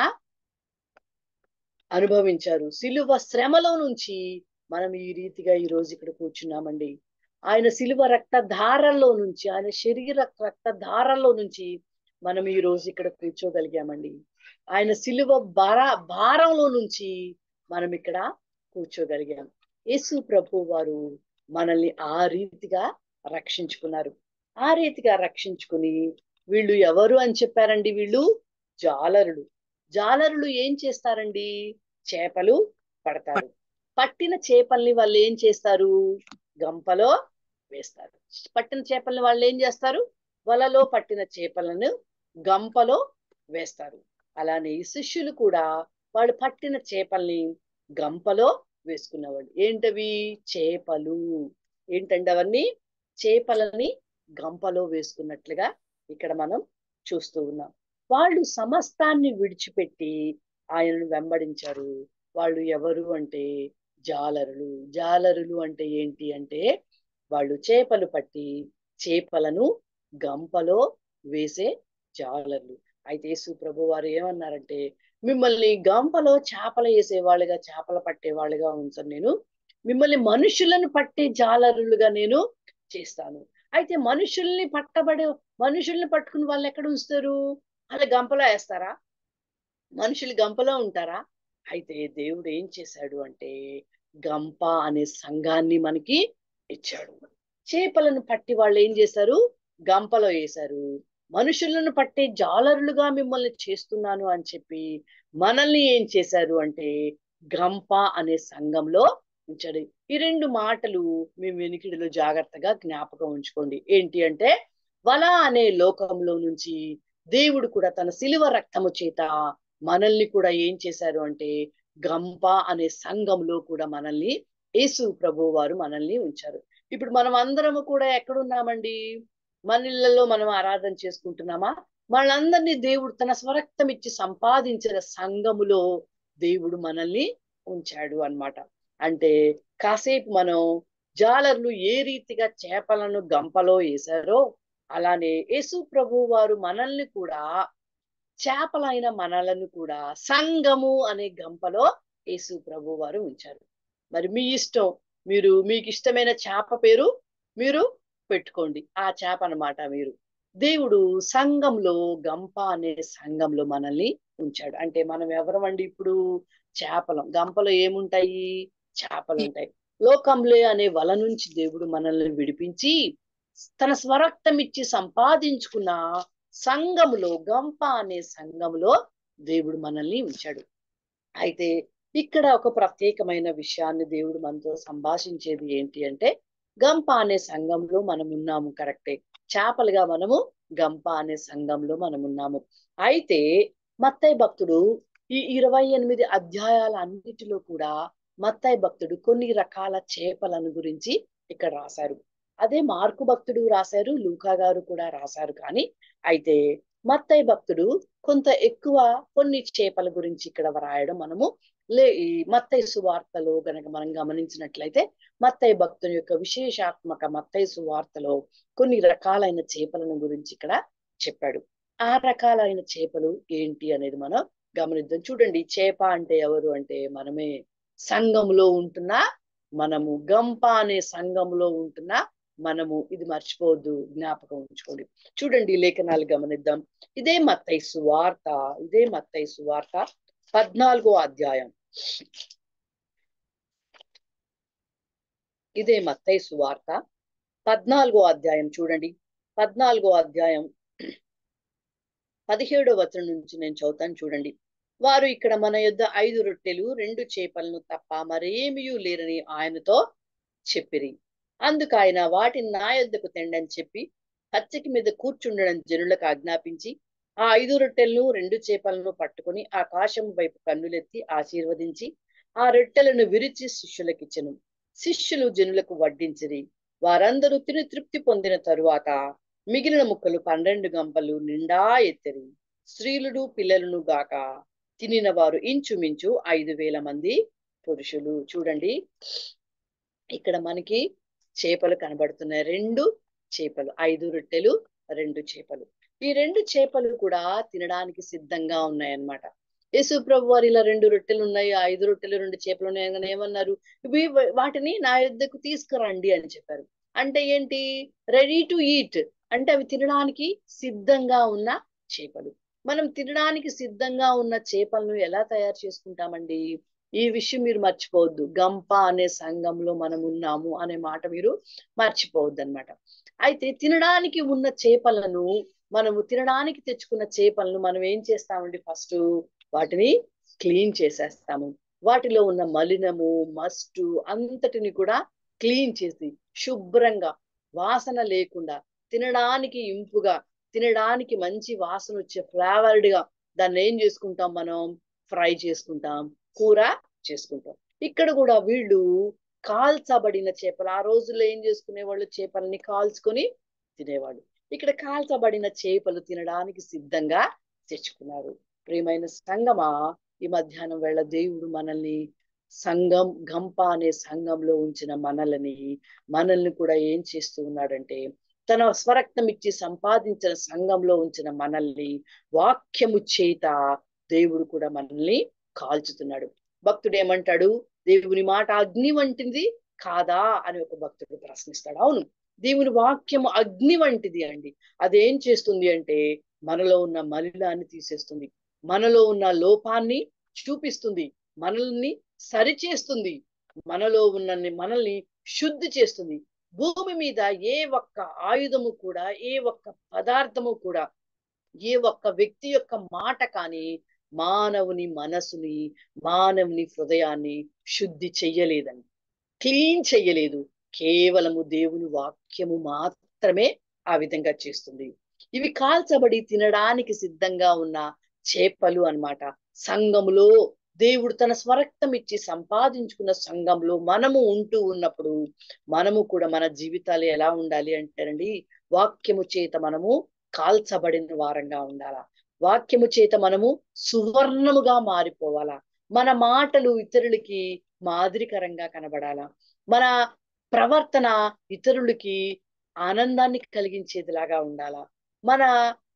అనుభవించారు. శిలువ శ్రమలో నుంచి మనం ఈ రీతిగా ఈ రోజు ఇక్కడ కూర్చున్నామండి. ఆయన శిలువ రక్తధారల్లో నుంచి, ఆయన శరీర రక్తధారల్లో నుంచి మనం ఈ రోజు ఇక్కడ కూర్చోగలిగామండి. ఆయన శిలువ భారంలో నుంచి మనం ఇక్కడ కూర్చోగలిగాం. యేసు ప్రభు వారు మనల్ని ఆ రీతిగా రక్షించుకున్నారు. ఆ రీతిగా రక్షించుకుని వీళ్ళు ఎవరు అని చెప్పారండి? వీళ్ళు జాలరులు. జాలరులు ఏం చేస్తారండి? చేపలు పడతారు. పట్టిన చేపల్ని వాళ్ళు ఏం చేస్తారు? గంపలో వేస్తారు. పట్టిన చేపల్ని వాళ్ళు ఏం చేస్తారు? వలలో పట్టిన చేపలను గంపలో వేస్తారు. అలానే ఈ శిష్యులు కూడా వాళ్ళు పట్టిన చేపల్ని గంపలో వేసుకున్నవాళ్ళు. ఏంటవి? చేపలు. ఏంటండి అవన్నీ? చేపలని గంపలో వేసుకున్నట్లుగా ఇక్కడ మనం చూస్తూ ఉన్నాం. వాళ్ళు సమస్తాన్ని విడిచిపెట్టి ఆయనను వెంబడించారు. వాళ్ళు ఎవరు అంటే జాలరులు. జాలరులు అంటే ఏంటి అంటే వాళ్ళు చేపలు పట్టి చేపలను గంపలో వేసే జాలరులు. అయితే యేసు ప్రభు వారు ఏమన్నారంటే, మిమ్మల్ని గంపలో చేపలు వేసేవాళ్ళుగా, చేపలు పట్టేవాళ్ళుగా ఉంచను నేను, మిమ్మల్ని మనుషులను పట్టే జాలరులుగా నేను చేస్తాను. అయితే మనుషుల్ని పట్టుకుని వాళ్ళు ఎక్కడ ఉంచుతారు? అలా గంపలో వేస్తారా? మనుషులు గంపలో ఉంటారా? అయితే దేవుడు ఏం చేశాడు అంటే గంప అనే సంఘాన్ని మనకి ఇచ్చాడు. చేపలను పట్టి వాళ్ళు ఏం చేశారు? గంపలో వేశారు. మనుషులను పట్టే జాలరులుగా మిమ్మల్ని చేస్తున్నాను అని చెప్పి మనల్ని ఏం చేశారు అంటే గంప అనే సంఘంలో ఉంచాడు. ఈ రెండు మాటలు మీ వెనికిడిలో జాగ్రత్తగా జ్ఞాపకం ఉంచుకోండి. ఏంటి అంటే వల అనే లోకంలో నుంచి దేవుడు కూడా తన శిలువ రక్తము చేత మనల్ని కూడా ఏం చేశారు అంటే గంప అనే సంఘంలో కూడా మనల్ని యేసు ప్రభు వారు మనల్ని ఉంచారు. ఇప్పుడు మనం అందరము కూడా ఎక్కడున్నామండి? మన ఇళ్లలో మనం ఆరాధన చేసుకుంటున్నామా? మనందరినీ దేవుడు తన స్వరక్తం ఇచ్చి సంపాదించిన సంఘములో దేవుడు మనల్ని ఉంచాడు అన్నమాట. అంటే కాసేపు మనం జాలర్లు ఏ రీతిగా చేపలను గంపలో వేశారో అలానే యేసు ప్రభు వారు మనల్ని కూడా, చేపలైన మనలను కూడా సంఘము అనే గంపలో యేసు ప్రభు వారు ఉంచారు. మరి మీ ఇష్టం, మీకు ఇష్టమైన చేప పేరు మీరు పెట్టుకోండి. ఆ చేప అన్నమాట మీరు. దేవుడు సంఘంలో, గంప అనే సంఘంలో మనల్ని ఉంచాడు. అంటే మనం ఎవరమండి? ఇప్పుడు చేపలు. గంపలో ఏముంటాయి? చేపలు ఉంటాయి. లోకంలో అనే వల నుంచి దేవుడు మనల్ని విడిపించి తన స్వరక్తం ఇచ్చి సంపాదించుకున్న సంఘములో, గంప అనే సంఘములో దేవుడు మనల్ని ఉంచాడు. అయితే ఇక్కడ ఒక ప్రత్యేకమైన విషయాన్ని దేవుడు మనతో సంభాషించేది ఏంటి అంటే, గంప అనే సంఘంలో మనం ఉన్నాము, కరెక్టే. చేపలుగా మనము గంప అనే సంఘంలో మనం ఉన్నాము. అయితే మత్తయి భక్తుడు ఈ 28 అధ్యాయాల అన్నిటిలో కూడా మత్తయి భక్తుడు కొన్ని రకాల చేపలను గురించి ఇక్కడ రాశారు. అదే మార్కు భక్తుడు రాశారు, లూకా గారు కూడా రాశారు. కానీ అయితే మత్తయి భక్తుడు కొంత ఎక్కువ కొన్ని చేపల గురించి ఇక్కడ రాయడం మనము ఈ మత్తయి సువార్తలో గనక మనం గమనించినట్లయితే, మత్తయి భక్తుని యొక్క విశేషాత్మక మత్తయి సువార్తలో కొన్ని రకాలైన చేపలను గురించి ఇక్కడ చెప్పాడు. ఆ రకాలైన చేపలు ఏంటి అనేది మనం గమనిద్దాం. చూడండి, చేప అంటే ఎవరు అంటే మనమే. సంఘంలో ఉంటున్న మనము, గంప అనే సంఘంలో ఉంటున్న మనము. ఇది మర్చిపోవద్దు, జ్ఞాపకం ఉంచుకోండి. చూడండి, లేఖనాలు గమనిద్దాం. ఇదే మత్తయి సువార్త 14వ అధ్యాయం. ఇదే మత్తయి సువార్త 14వ అధ్యాయం. చూడండి, 14వ అధ్యాయం 17వ వచనం నుంచి నేను చదువుతాను. చూడండి. వారు ఇక్కడ మన యొద్ద 5 రొట్టెలు 2 చేపలను తప్ప మరేమీ లేరని ఆయనతో చెప్పిరి. అందుకు ఆయన, వాటిని నా యొద్దకు తెండని చెప్పి పచ్చిక మీద కూర్చుండడం జనులకు ఆజ్ఞాపించి, ఆ 5 రొట్టెలను 2 చేపలను పట్టుకుని ఆకాశం వైపు కన్నులెత్తి ఆశీర్వదించి ఆ రొట్టెలను విరిచి శిష్యులకిచ్చెను. శిష్యులు జనులకు వడ్డించిరి. వారందరూ తిని తృప్తి పొందిన తరువాత మిగిలిన ముక్కలు 12 గంపలు నిండా ఎత్తిరి. స్త్రీలను పిల్లలను గాక తినిన వారు ఇంచుమించు 5,000 మంది పురుషులు. చూడండి, ఇక్కడ మనకి చేపలు కనబడుతున్నాయి. 2 చేపలు, 5 రొట్టెలు 2 చేపలు. ఈ 2 చేపలు కూడా తినడానికి సిద్ధంగా ఉన్నాయన్నమాట. యేసు ప్రభు వారు ఇలా 2 రొట్టెలు ఉన్నాయి, 5 రొట్టెలు 2 చేపలు ఉన్నాయి ఏమన్నారు? వాటిని నా యొద్దకు తీసుకురండి అని చెప్పారు. అంటే ఏంటి? Ready to eat. అంటే అవి తినడానికి సిద్ధంగా ఉన్న చేపలు. మనం తినడానికి సిద్ధంగా ఉన్న చేపలను ఎలా తయారు చేసుకుంటామండి? ఈ విషయం మీరు మర్చిపోవద్దు. గంప అనే సంఘంలో మనం ఉన్నాము అనే మాట మీరు మర్చిపోవద్దు అనమాట. అయితే తినడానికి ఉన్న చేపలను, మనము తినడానికి తెచ్చుకున్న చేపలను మనం ఏం చేస్తామండి? ఫస్ట్ వాటిని క్లీన్ చేసేస్తాము. వాటిలో ఉన్న మలినము, మస్టు అంతటిని కూడా క్లీన్ చేసి శుభ్రంగా, వాసన లేకుండా, తినడానికి ఇంపుగా, తినడానికి మంచి వాసన వచ్చే ఫ్లేవర్డ్ గా దాన్ని ఏం చేసుకుంటాం? మనం ఫ్రై చేసుకుంటాం, కూర చేసుకుంటాం. ఇక్కడ కూడా వీళ్ళు కాల్చబడిన చేపలు, ఆ రోజుల్లో ఏం చేసుకునేవాళ్ళు? చేపలని కాల్చుకొని తినేవాళ్ళు. ఇక్కడ కాల్చబడిన చేపలు తినడానికి సిద్ధంగా తెచ్చుకున్నారు. ప్రియమైన సంఘమా, ఈ మధ్యాహ్నం వేళ దేవుడు మనల్ని సంఘం, గంప అనే సంఘంలో ఉంచిన మనల్ని కూడా ఏం చేస్తూ ఉన్నాడంటే, తన స్వరక్తం ఇచ్చి సంపాదించిన సంఘంలో ఉంచిన మనల్ని వాక్యము చేత దేవుడు కూడా మనల్ని కాల్చుతున్నాడు. భక్తుడు ఏమంటాడు? దేవుని మాట అగ్ని వంటిది కాదా అని ఒక భక్తుడు ప్రశ్నిస్తాడు. అవును, దేవుని వాక్యము అగ్ని వంటిది అండి. అదేం చేస్తుంది అంటే మనలో ఉన్న మలినాన్ని తీసేస్తుంది, మనలో ఉన్న లోపాన్ని చూపిస్తుంది, మనల్ని సరిచేస్తుంది, మనలో ఉన్న మనల్ని శుద్ధి చేస్తుంది. భూమి మీద ఏ ఒక్క ఆయుధము కూడా, ఏ ఒక్క పదార్థము కూడా, ఏ ఒక్క వ్యక్తి యొక్క మాట కానీ మానవుని మనసుని, మానవుని హృదయాన్ని శుద్ధి చెయ్యలేదండి, క్లీన్ చెయ్యలేదు. కేవలము దేవుని వాక్యము మాత్రమే ఆ విధంగా చేస్తుంది. ఇవి కాల్చబడి తినడానికి సిద్ధంగా ఉన్న చేపలు అన్నమాట. సంఘములో దేవుడు తన స్వరక్తం ఇచ్చి సంపాదించుకున్న సంఘంలో మనము ఉంటూ ఉన్నప్పుడు మనము కూడా మన జీవితాలు ఎలా ఉండాలి అంటేనండి, వాక్యము చేత మనము కాల్చబడిన వారంగా ఉండాలా. వాక్యము చేత మనము సువర్ణముగా మారిపోవాలా. మన మాటలు ఇతరులకి మాదిరికరంగా కనబడాలా. మన ప్రవర్తన ఇతరులకి ఆనందాన్ని కలిగించేదిలాగా ఉండాలా. మన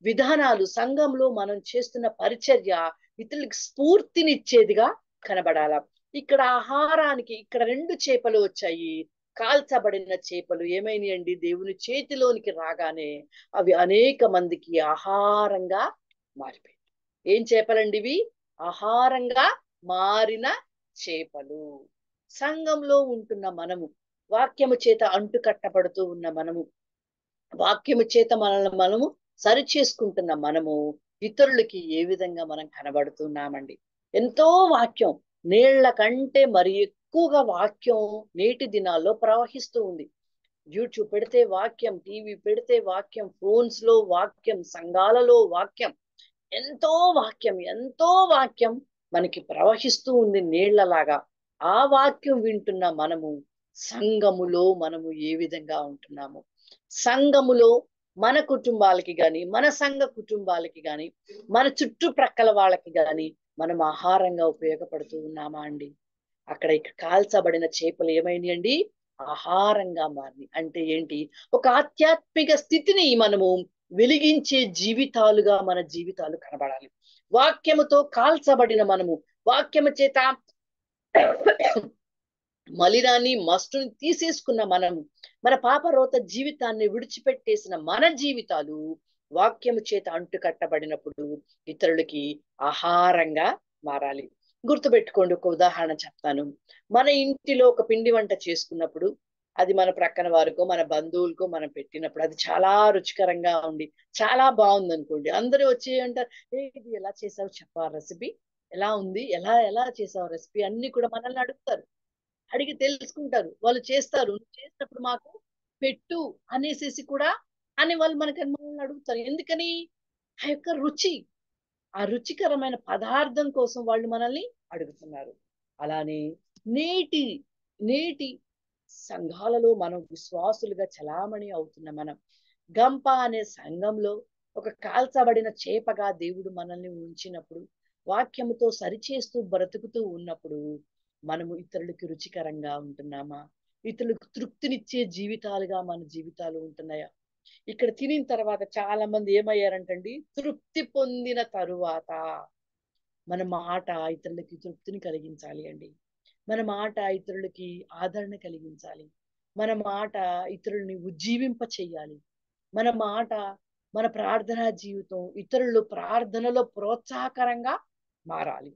విధానాలు, సంఘంలో మనం చేస్తున్న పరిచర్య ఇతరులకు స్ఫూర్తినిచ్చేదిగా కనబడాలా. ఇక్కడ ఆహారానికి ఇక్కడ 2 చేపలు వచ్చాయి. కాల్చబడిన చేపలు ఏమైనాయండి? దేవుని చేతిలోనికి రాగానే అవి అనేక మందికి ఆహారంగా మారిపోయాయి. ఏం చేపలండి ఇవి? ఆహారంగా మారిన చేపలు. సంఘంలో ఉంటున్న మనము, వాక్యము చేత అంటుకట్టబడుతూ ఉన్న మనము, వాక్యము చేత మనల్ని మనము సరి చేసుకుంటున్న మనము ఇతరులకి ఏ విధంగా మనం కనబడుతున్నామండి. ఎంతో వాక్యం, నీళ్ల కంటే మరి ఎక్కువగా వాక్యం నేటి దినాల్లో ప్రవహిస్తూ ఉంది. యూట్యూబ్ పెడితే వాక్యం, టీవీ పెడితే వాక్యం, ఫోన్స్ లో వాక్యం, సంఘాలలో వాక్యం, ఎంతో వాక్యం, ఎంతో వాక్యం మనకి ప్రవహిస్తూ ఉంది నీళ్లలాగా. ఆ వాక్యం వింటున్న మనము సంఘములో మనము ఏ విధంగా ఉంటున్నాము, సంఘములో మన కుటుంబాలకి గాని, మన సంఘ కుటుంబాలకి గాని, మన చుట్టుప్రక్కల వాళ్ళకి గాని మనం ఆహారంగా ఉపయోగపడుతూ ఉన్నామా అండి? అక్కడ ఇక కాల్చబడిన చేపలు ఏమైనాయండి? ఆహారంగా మారి. అంటే ఏంటి? ఒక ఆధ్యాత్మిక స్థితిని మనము వెలిగించే జీవితాలుగా మన జీవితాలు కనబడాలి. వాక్యముతో కాల్చబడిన మనము, వాక్యము చేత మలినాన్ని మస్టుని తీసేసుకున్న మనము, మన పాపరోత జీవితాన్ని విడిచిపెట్టేసిన మన జీవితాలు వాక్యము చేత అంటుకట్టబడినప్పుడు ఇతరులకి ఆహారంగా మారాలి. గుర్తుపెట్టుకోండి, ఒక ఉదాహరణ చెప్తాను. మన ఇంటిలో ఒక పిండి వంట చేసుకున్నప్పుడు అది మన ప్రక్కన వారికో మన బంధువులకో మనం పెట్టినప్పుడు అది చాలా రుచికరంగా ఉండి చాలా బాగుంది అనుకోండి, అందరూ వచ్చి అంటారు, ఇది ఎలా చేసావు చెప్పా, రెసిపీ ఎలా ఉంది, ఎలా ఎలా చేసావు రెసిపీ, అన్ని కూడా మనల్ని అడుగుతారు. అడిగి తెలుసుకుంటారు, వాళ్ళు చేస్తారు. చేసినప్పుడు మాకు పెట్టు అనేసేసి కూడా అని వాళ్ళు మనల్ని అడుగుతారు. ఎందుకని? ఆ యొక్క రుచి, ఆ రుచికరమైన పదార్థం కోసం వాళ్ళు మనల్ని అడుగుతున్నారు. అలానే నేటి నేటి సంఘాలలో మనం విశ్వాసులుగా చలామణి అవుతున్న మనం గంప అనే సంఘంలో ఒక కాల్చబడిన చేపగా దేవుడు మనల్ని ఉంచినప్పుడు, వాక్యముతో సరిచేస్తూ బ్రతుకుతూ ఉన్నప్పుడు మనము ఇతరులకి రుచికరంగా ఉంటున్నామా? ఇతరులకు తృప్తినిచ్చే జీవితాలుగా మన జీవితాలు ఉంటున్నాయా? ఇక్కడ తినిన తర్వాత చాలా మంది ఏమయ్యారంటండి, తృప్తి పొందిన తరువాత మన మాట ఇతరులకి తృప్తిని కలిగించాలి అండి. మన మాట ఇతరులకి ఆదరణ కలిగించాలి. మన మాట ఇతరుల్ని ఉజ్జీవింప చెయ్యాలి. మన మాట, మన ప్రార్థనా జీవితం ఇతరులు ప్రార్థనలో ప్రోత్సాహకరంగా మారాలి.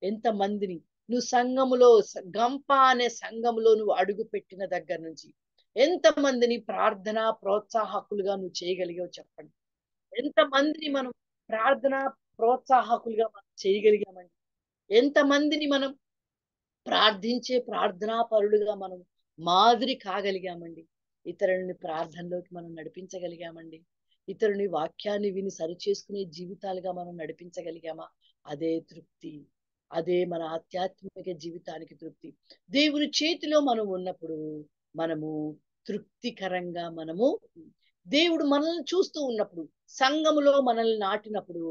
ఎంతమందిని నువ్వు సంఘములో, గంప అనే సంఘములో నువ్వు అడుగు పెట్టిన దగ్గర నుంచి ఎంతమందిని ప్రార్థనా ప్రోత్సాహకులుగా నువ్వు చేయగలిగావు చెప్పండి. ఎంతమందిని మనం ప్రార్థనా ప్రోత్సాహకులుగా మనం చేయగలిగామండి? ఎంతమందిని మనం ప్రార్థించే ప్రార్థనా పరులుగా మనం మాదిరి కాగలిగామండి? ఇతరులని ప్రార్థనలోకి మనం నడిపించగలిగామండి? ఇతరుని వాక్యాన్ని విని సరిచేసుకునే జీవితాలుగా మనం నడిపించగలిగామా? అదే తృప్తి, అదే మన ఆధ్యాత్మిక జీవితానికి తృప్తి. దేవుని చేతిలో మనం ఉన్నప్పుడు మనము తృప్తికరంగా మనము, దేవుడు మనల్ని చూస్తూ ఉన్నప్పుడు, సంఘములో మనల్ని నాటినప్పుడు,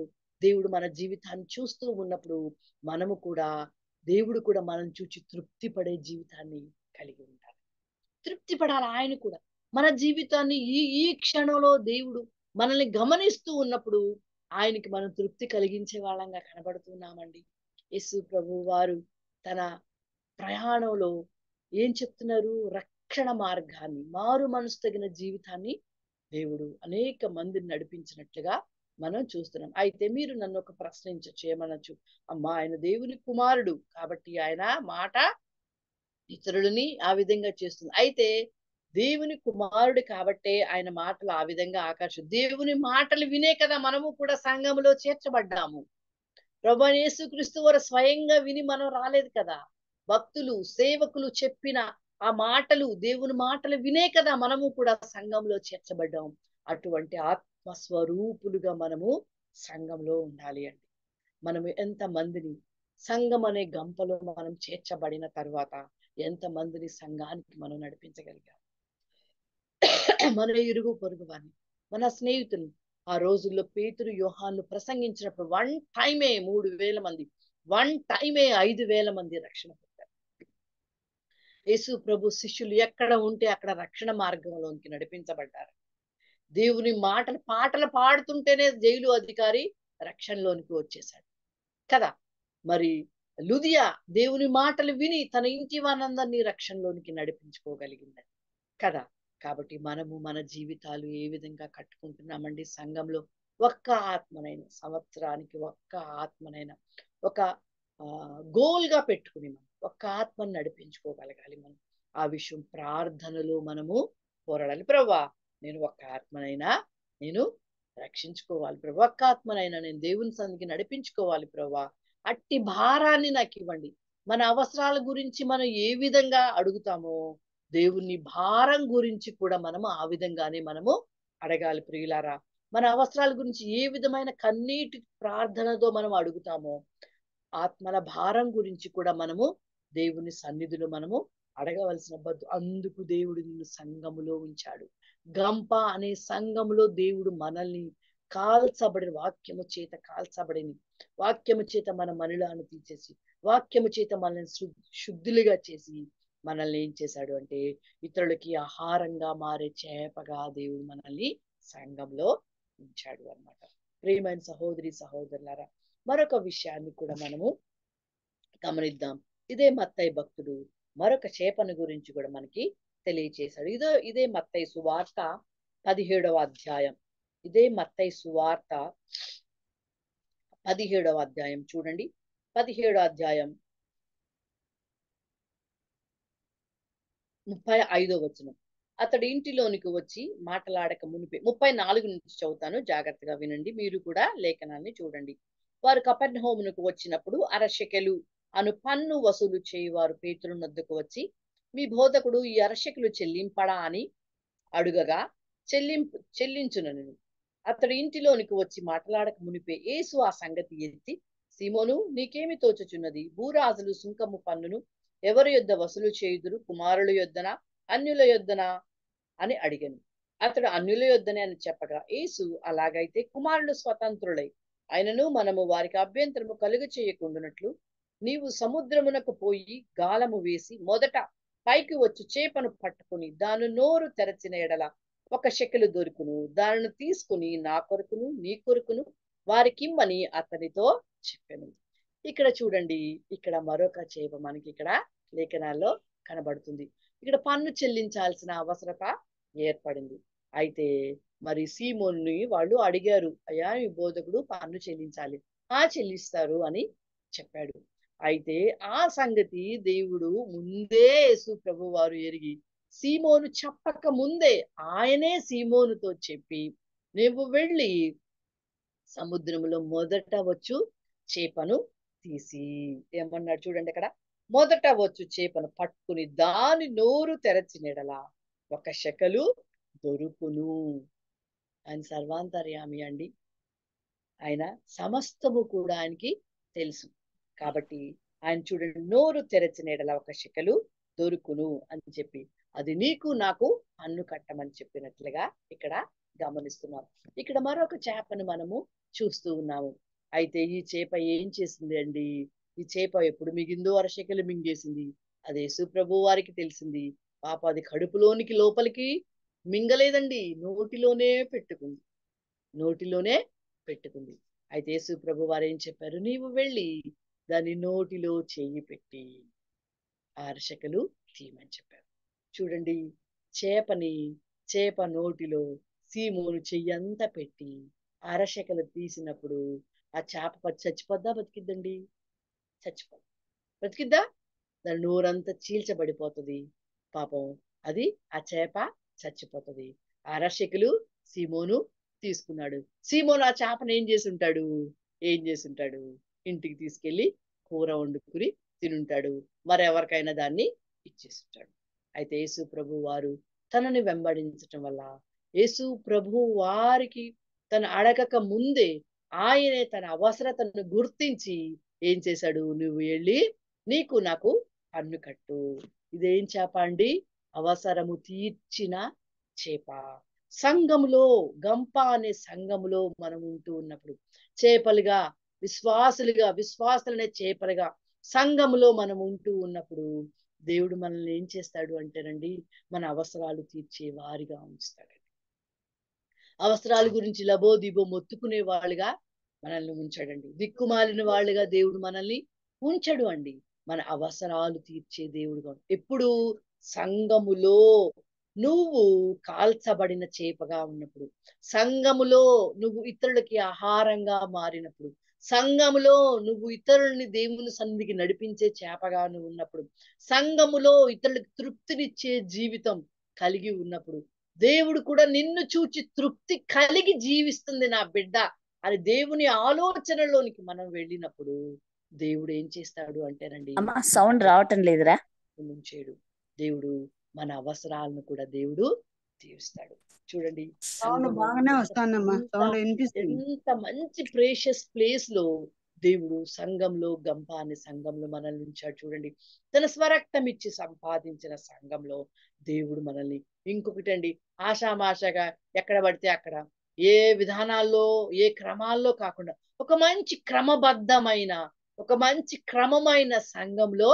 దేవుడు మన జీవితాన్ని చూస్తూ ఉన్నప్పుడు మనము కూడా, దేవుడు కూడా మనం చూచి తృప్తి పడే జీవితాన్ని కలిగి ఉంటారు. తృప్తి పడాలి ఆయన కూడా. మన జీవితాన్ని ఈ ఈ క్షణంలో దేవుడు మనల్ని గమనిస్తూ ఉన్నప్పుడు ఆయనకి మనం తృప్తి కలిగించే వాళ్ళంగా కనబడుతున్నామండి. యేసు ప్రభు వారు తన ప్రయాణంలో ఏం చెప్తున్నారు? రక్షణ మార్గాన్ని, మారు మనసు తగిన జీవితాన్ని దేవుడు అనేక మందిని నడిపించినట్లుగా మనం చూస్తున్నాం. అయితే మీరు నన్ను ఒక ప్రశ్నించచ్చు, ఏమనొచ్చు, అమ్మా ఆయన దేవుని కుమారుడు కాబట్టి ఆయన మాట ఇతరులని ఆ విధంగా చేస్తుంది. అయితే దేవుని కుమారుడు కాబట్టే ఆయన మాటలు ఆ విధంగా దేవుని మాటలు వినే కదా మనము కూడా సంఘములో చేర్చబడ్డాము. ప్రభువైన యేసుక్రీస్తు వారు స్వయంగా విని మనం రాలేదు కదా. భక్తులు, సేవకులు చెప్పిన ఆ మాటలు, దేవుని మాటలు వినే కదా మనము కూడా సంఘంలో చేర్చబడ్డాము. అటువంటి ఆత్మస్వరూపులుగా మనము సంఘంలో ఉండాలి అండి. మనము ఎంతమందిని సంఘం అనే గంపలో మనం చేర్చబడిన తర్వాత ఎంతమందిని సంఘానికి మనం నడిపించగలిగాం? మన ఇరుగు పొరుగు వారిని, మన స్నేహితులు. ఆ రోజుల్లో పేతురు, యోహాన్లు ప్రసంగించినప్పుడు వన్ టైమే 3,000 మంది, వన్ టైమే 5,000 మంది రక్షణ పొందారు. యేసు ప్రభు శిష్యులు ఎక్కడ ఉంటే అక్కడ రక్షణ మార్గంలోనికి నడిపించబడ్డారు. దేవుని మాటలు, పాటలు పాడుతుంటేనే జైలు అధికారి రక్షణలోనికి వచ్చేసాడు కదా. మరి లుదియా దేవుని మాటలు విని తన ఇంటి వారందరినీ రక్షణలోనికి నడిపించుకోగలిగింది కదా. కాబట్టి మనము మన జీవితాలు ఏ విధంగా కట్టుకుంటున్నామండి? సంఘంలో ఒక్క ఆత్మనైనా, సంవత్సరానికి ఒక్క ఆత్మనైనా, ఒక గోల్ గా పెట్టుకుని మనం ఒక్క ఆత్మను నడిపించుకోగలగాలి. మనం ఆ విషయం ప్రార్థనలో మనము పోరాడాలి. ప్రభువా, నేను ఒక్క ఆత్మనైనా నేను రక్షించుకోవాలి ప్రభు, ఒక్క ఆత్మనైనా నేను దేవుని సన్నిధికి నడిపించుకోవాలి ప్రభువా, అట్టి భారాన్ని నాకు ఇవ్వండి. మన అవసరాల గురించి మనం ఏ విధంగా అడుగుతామో దేవుని భారం గురించి కూడా మనము ఆ విధంగానే మనము అడగాలి ప్రియులారా. మన అవసరాల గురించి ఏ విధమైన కన్నీటి ప్రార్థనతో మనం అడుగుతామో ఆత్మల భారం గురించి కూడా మనము దేవుని సన్నిధిలో మనము అడగవలసిన అందుకు దేవుడు నిన్ను సంఘములో ఉంచాడు. గంప అనే సంఘములో దేవుడు మనల్ని కాల్చబడిన వాక్యము చేత కాల్చబడిని వాక్యము చేత మన మనలను తీసేసి వాక్యము చేత మనల్ని శుద్ధులుగా చేసి మనల్ని ఏం చేశాడు అంటే ఇతరులకి ఆహారంగా మారే చేపగా దేవుడు మనల్ని సంఘంలో ఉంచాడు అన్నమాట. ప్రియమైన సహోదరి సహోదరులారా, మరొక విషయాన్ని కూడా మనము గమనిద్దాం. ఇదే మత్తయి భక్తుడు మరొక చేపను గురించి కూడా మనకి తెలియచేశాడు. ఇదే మత్తయి సువార్త 17వ అధ్యాయం. ఇదే మత్తయి సువార్త 17వ అధ్యాయం చూడండి. 17వ అధ్యాయం 35వ వచనం. అతడు ఇంటిలోనికి వచ్చి మాటలాడక మునిపే 34 నుంచి చదువుతాను, జాగ్రత్తగా వినండి. మీరు కూడా లేఖనాన్ని చూడండి. వారు కపెర్నహూమునకు వచ్చినప్పుడు అరశెకెలు అను పన్ను వసూలు చేయువారు పేతురు నొద్దకు వచ్చి, మీ బోధకుడు ఈ అరశెకెలు చెల్లింపడా అని అడుగగా చెల్లించునను. అతడు ఇంటిలోనికి వచ్చి మాట్లాడక మునిపే యేసు ఆ సంగతి ఎత్తి, సీమోను, నీకేమి తోచుచున్నది? భూరాజులు సుంకము పన్నును ఎవరి యొద్ద వసూలు చేయుదురు? కుమారుల యొద్దనా అన్యుల యొద్దనా అని అడిగాను. అతడు అన్యుల యొద్దనే అని చెప్పగా, యేసు అలాగైతే కుమారులు స్వతంత్రులై ఆయనను మనము వారికి అభ్యంతరము కలుగు చేయకుండానట్లు నీవు సముద్రమునకు పోయి గాలము వేసి మొదట పైకి వచ్చు చేపను పట్టుకుని దాని నోరు తెరచిన ఎడల 1 షెకెలు దొరుకును. దానిని తీసుకుని నా కొరకును నీ కొరకును వారికిమ్మని అతనితో చెప్పాను. ఇక్కడ చూడండి, ఇక్కడ మరొక చేప మనకి ఇక్కడ లేఖనాల్లో కనబడుతుంది. ఇక్కడ పన్ను చెల్లించాల్సిన అవసరత ఏర్పడింది. అయితే మరి సీమోన్ని వాళ్ళు అడిగారు, అయ్యా ఈ బోధకుడు పన్ను చెల్లించాలి. చెల్లిస్తారు అని చెప్పాడు. అయితే ఆ సంగతి దేవుడు ముందే యేసు ప్రభు వారు ఎరిగి సీమోను చెప్పక ముందే ఆయనే సీమోనుతో చెప్పి, నువ్వు వెళ్ళి సముద్రంలో మొదట వచ్చు చేపను తీసి ఏమన్నాడు చూడండి. అక్కడ మొదట వచ్చు చేపను పట్టుకుని దాని నోరు తెరచినెడలా 1 షెకెలు దొరుకును. ఆయన సర్వాంతర్యామి అండి. ఆయన సమస్తము కూడా ఆయనకి తెలుసు. కాబట్టి ఆయన చూడండి, నోరు తెరచిన ఎడల 1 షెకెలు దొరుకును అని చెప్పి అది నీకు నాకు పన్ను కట్టమని చెప్పినట్లుగా ఇక్కడ గమనిస్తున్నాం. ఇక్కడ మరొక చేపను మనము చూస్తూ ఉన్నాము. అయితే ఈ చేప ఏం చేసింది అండి? ఈ చేప ఎప్పుడు మిగిందో 1 షెకెలు మింగేసింది. అది యేసు ప్రభు వారికి తెలిసింది. పాప అది కడుపులోనికి లోపలికి మింగలేదండి, నోటిలోనే పెట్టుకుంది. అయితే యేసు ప్రభు వారు ఏం చెప్పారు? నీవు వెళ్ళి దాని నోటిలో చెయ్యి పెట్టి 6 షెకెలు తీయమని చెప్పారు. చూడండి, చేప నోటిలో సీమోను చెయ్యంతా పెట్టి 6 షెకెలు తీసినప్పుడు ఆ చేప చచ్చిపోద్దా బతికిద్దండి? చచ్చిపోద్ది. బతికిద్దా? దాని నోరంతా చీల్చబడిపోతుంది. పాపం అది ఆ చేప చచ్చిపోతుంది. 6 షెకెలు సీమోను తీసుకున్నాడు. సీమోను ఆ చేపను ఏం చేసుంటాడు? ఇంటికి తీసుకెళ్లి కూర వండుకుని తినుంటాడు. మరెవరికైనా దాన్ని ఇచ్చేస్తుంటాడు. అయితే యేసు ప్రభు వారు తనని వెంబడించటం వల్ల యేసు ప్రభు వారికి తను అడగక ముందే ఆయనే తన అవసరతను గుర్తించి ఏం చేశాడు? నువ్వు వెళ్ళి నీకు నాకు పన్ను కట్టు. ఇదేం చేప అండి? అవసరము తీర్చిన చేప. సంఘములో, గంప అనే సంఘములో మనం ఉంటూ ఉన్నప్పుడు చేపలుగా విశ్వాసులనే చేపలుగా సంఘములో మనం ఉంటూ ఉన్నప్పుడు దేవుడు మనల్ని ఏం చేస్తాడు అంటేనండి, మన అవసరాలు తీర్చే వారిగా ఉంచుతాడండి. అవసరాల గురించి లబోదిబో మొత్తుకునే వాళ్ళుగా మనల్ని ఉంచాడండి. దిక్కుమాలిన వాళ్ళుగా దేవుడు మనల్ని ఉంచడు అండి. మన అవసరాలు తీర్చే దేవుడుగా. ఎప్పుడు? సంఘములో నువ్వు కాల్చబడిన చేపగా ఉన్నప్పుడు, సంఘములో నువ్వు ఇతరులకి ఆహారంగా మారినప్పుడు, సంఘములో నువ్వు ఇతరుల్ని దేవుని సన్నిధికి నడిపించే చేపగా నువ్వు ఉన్నప్పుడు, సంఘములో ఇతరులకు తృప్తినిచ్చే జీవితం కలిగి ఉన్నప్పుడు, దేవుడు కూడా నిన్ను చూచి తృప్తి కలిగి జీవిస్తుంది నా బిడ్డ అని దేవుని ఆలోచనలోనికి మనం వెళ్ళినప్పుడు దేవుడు ఏం చేస్తాడు అంటేనండి, అమ్మా సౌండ్ రావటం లేదురా. చేయడు. దేవుడు మన అవసరాలను కూడా దేవుడు తీరుస్తాడు. చూడండి, సౌండ్ బాగానే వస్తానమ్మా, సౌండ్ వినిపిస్తుంది. ఎంత మంచి ప్రేషియస్ ప్లేస్ లో దేవుడు సంఘంలో, గంప అనే సంఘంలో మనల్ని ఉంచాడు. చూడండి, తన స్వరక్తం ఇచ్చి సంపాదించిన సంఘంలో దేవుడు మనల్ని, ఇంకొకటి అండి, ఆషామాషగా ఎక్కడ పడితే అక్కడ, ఏ విధానాల్లో ఏ క్రమాల్లో కాకుండా ఒక మంచి క్రమబద్ధమైన, ఒక మంచి క్రమమైన సంఘంలో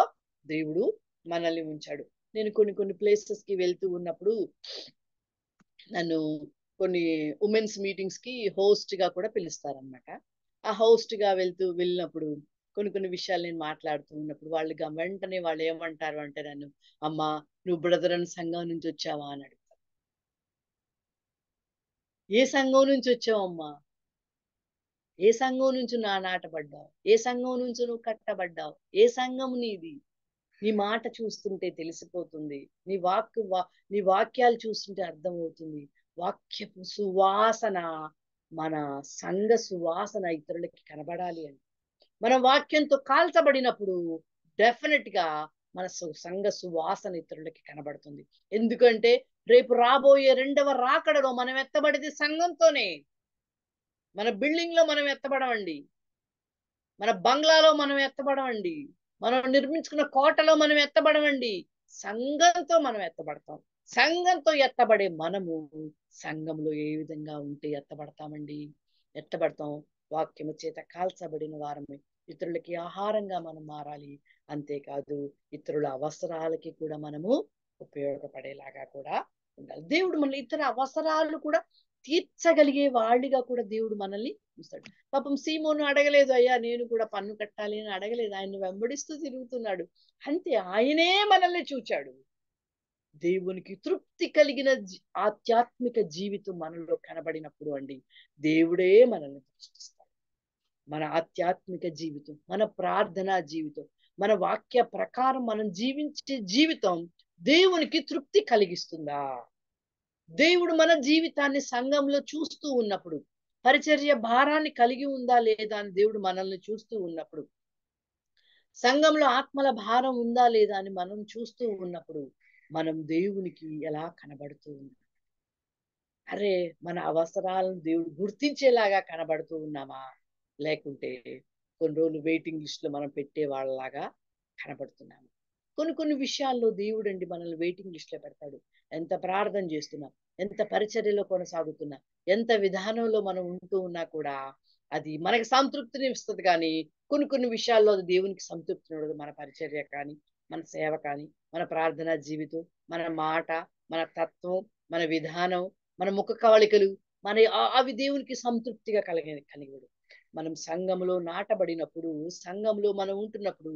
దేవుడు మనల్ని ఉంచాడు. నేను కొన్ని ప్లేసెస్ కి వెళ్తూ ఉన్నప్పుడు నన్ను కొన్ని ఉమెన్స్ మీటింగ్స్ కి హోస్ట్ గా కూడా పిలుస్తారనమాట. ఆ హోస్ట్ గా వెళ్ళినప్పుడు కొన్ని విషయాలు నేను మాట్లాడుతూ ఉన్నప్పుడు వాళ్ళు వెంటనే వాళ్ళు ఏమంటారు అంటే, నన్ను, అమ్మా నువ్వు బ్రదర్ అని సంఘం నుంచి వచ్చావా అని అడుగుతారు. ఏ సంఘం నుంచి వచ్చావమ్మా? ఏ సంఘం నుంచి నాటబడ్డావు? ఏ సంఘం నుంచి నువ్వు కట్టబడ్డావు? ఏ సంఘం నీది? నీ మాట చూస్తుంటే తెలిసిపోతుంది, నీ వాక్యాలు చూస్తుంటే అర్థమవుతుంది. వాక్యపు సువాసన, మన సంఘ సువాసన ఇతరులకి కనబడాలి అని. మన వాక్యంతో కాల్చబడినప్పుడు డెఫినెట్ గా మన సంఘ సువాసన ఇతరులకి కనబడుతుంది. ఎందుకంటే రేపు రాబోయే రెండవ రాకడలో మనం ఎత్తబడితే సంఘంతోనే. మన బిల్డింగ్ లో మనం ఎత్తబడమండి, మన బంగ్లాలో మనం ఎత్తబడమండి, మనం నిర్మించుకున్న కోటలో మనం ఎత్తబడమండి, సంఘంతో మనం ఎత్తబడతాం. సంఘంతో ఎత్తబడే మనము సంఘంలో ఏ విధంగా ఉంటే ఎత్తబడతామండి? ఎత్తబడతాం వాక్యము చేత కాల్చబడిన వారమే. ఇతరులకి ఆహారంగా మనం మారాలి. అంతేకాదు ఇతరుల అవసరాలకి కూడా మనము ఉపయోగపడేలాగా కూడా ఉండాలి. దేవుడు మన ఇతర అవసరాలు కూడా తీర్చగలిగే వాళ్ళిగా కూడా దేవుడు మనల్ని చూస్తాడు. పాపం సీమోను అడగలేదు, అయ్యా నేను కూడా పన్ను కట్టాలి అని అడగలేదు. ఆయన్ని వెంబడిస్తూ తిరుగుతున్నాడు. అంతే, ఆయనే మనల్ని చూచాడు. దేవునికి తృప్తి కలిగిన ఆధ్యాత్మిక జీవితం మనలో కనబడినప్పుడు అండి, దేవుడే మనల్ని దృష్టిస్తాడు. మన ఆధ్యాత్మిక జీవితం, మన ప్రార్థనా జీవితం, మన వాక్య ప్రకారం మనం జీవించే జీవితం దేవునికి తృప్తి కలిగిస్తుందా? దేవుడు మన జీవితాన్ని సంఘంలో చూస్తూ ఉన్నప్పుడు, పరిచర్య భారాన్ని కలిగి ఉందా లేదా అని దేవుడు మనల్ని చూస్తూ ఉన్నప్పుడు, సంఘంలో ఆత్మల భారం ఉందా లేదా అని మనం చూస్తూ ఉన్నప్పుడు, మనం దేవునికి ఎలా కనబడుతూ ఉన్నాం? అరే, మన అవసరాలను దేవుడు గుర్తించేలాగా కనబడుతూ ఉన్నామా? లేకుంటే కొన్ని రోజులు వెయిటింగ్ లిస్ట్ లో మనం పెట్టే వాళ్ళలాగా కనబడుతున్నాము? కొన్ని విషయాల్లో దేవుడు అండి మనల్ని వెయిటింగ్ లిస్ట్ లో పెడతాడు. ఎంత ప్రార్థన చేస్తున్నా, ఎంత పరిచర్యలో కొనసాగుతున్నా, ఎంత విధానంలో మనం ఉంటూ ఉన్నా కూడా అది మనకి సంతృప్తిని ఇస్తుంది. కానీ కొన్ని విషయాల్లో అది దేవునికి సంతృప్తిని ఉండదు. మన పరిచర్య కానీ, మన సేవ కానీ, మన ప్రార్థనా జీవితం, మన మాట, మన తత్వం, మన విధానం, మన ముఖ కవళికలు, అవి దేవునికి సంతృప్తిగా కలిగడు. మనం సంఘంలో నాటబడినప్పుడు, సంఘంలో మనం ఉంటున్నప్పుడు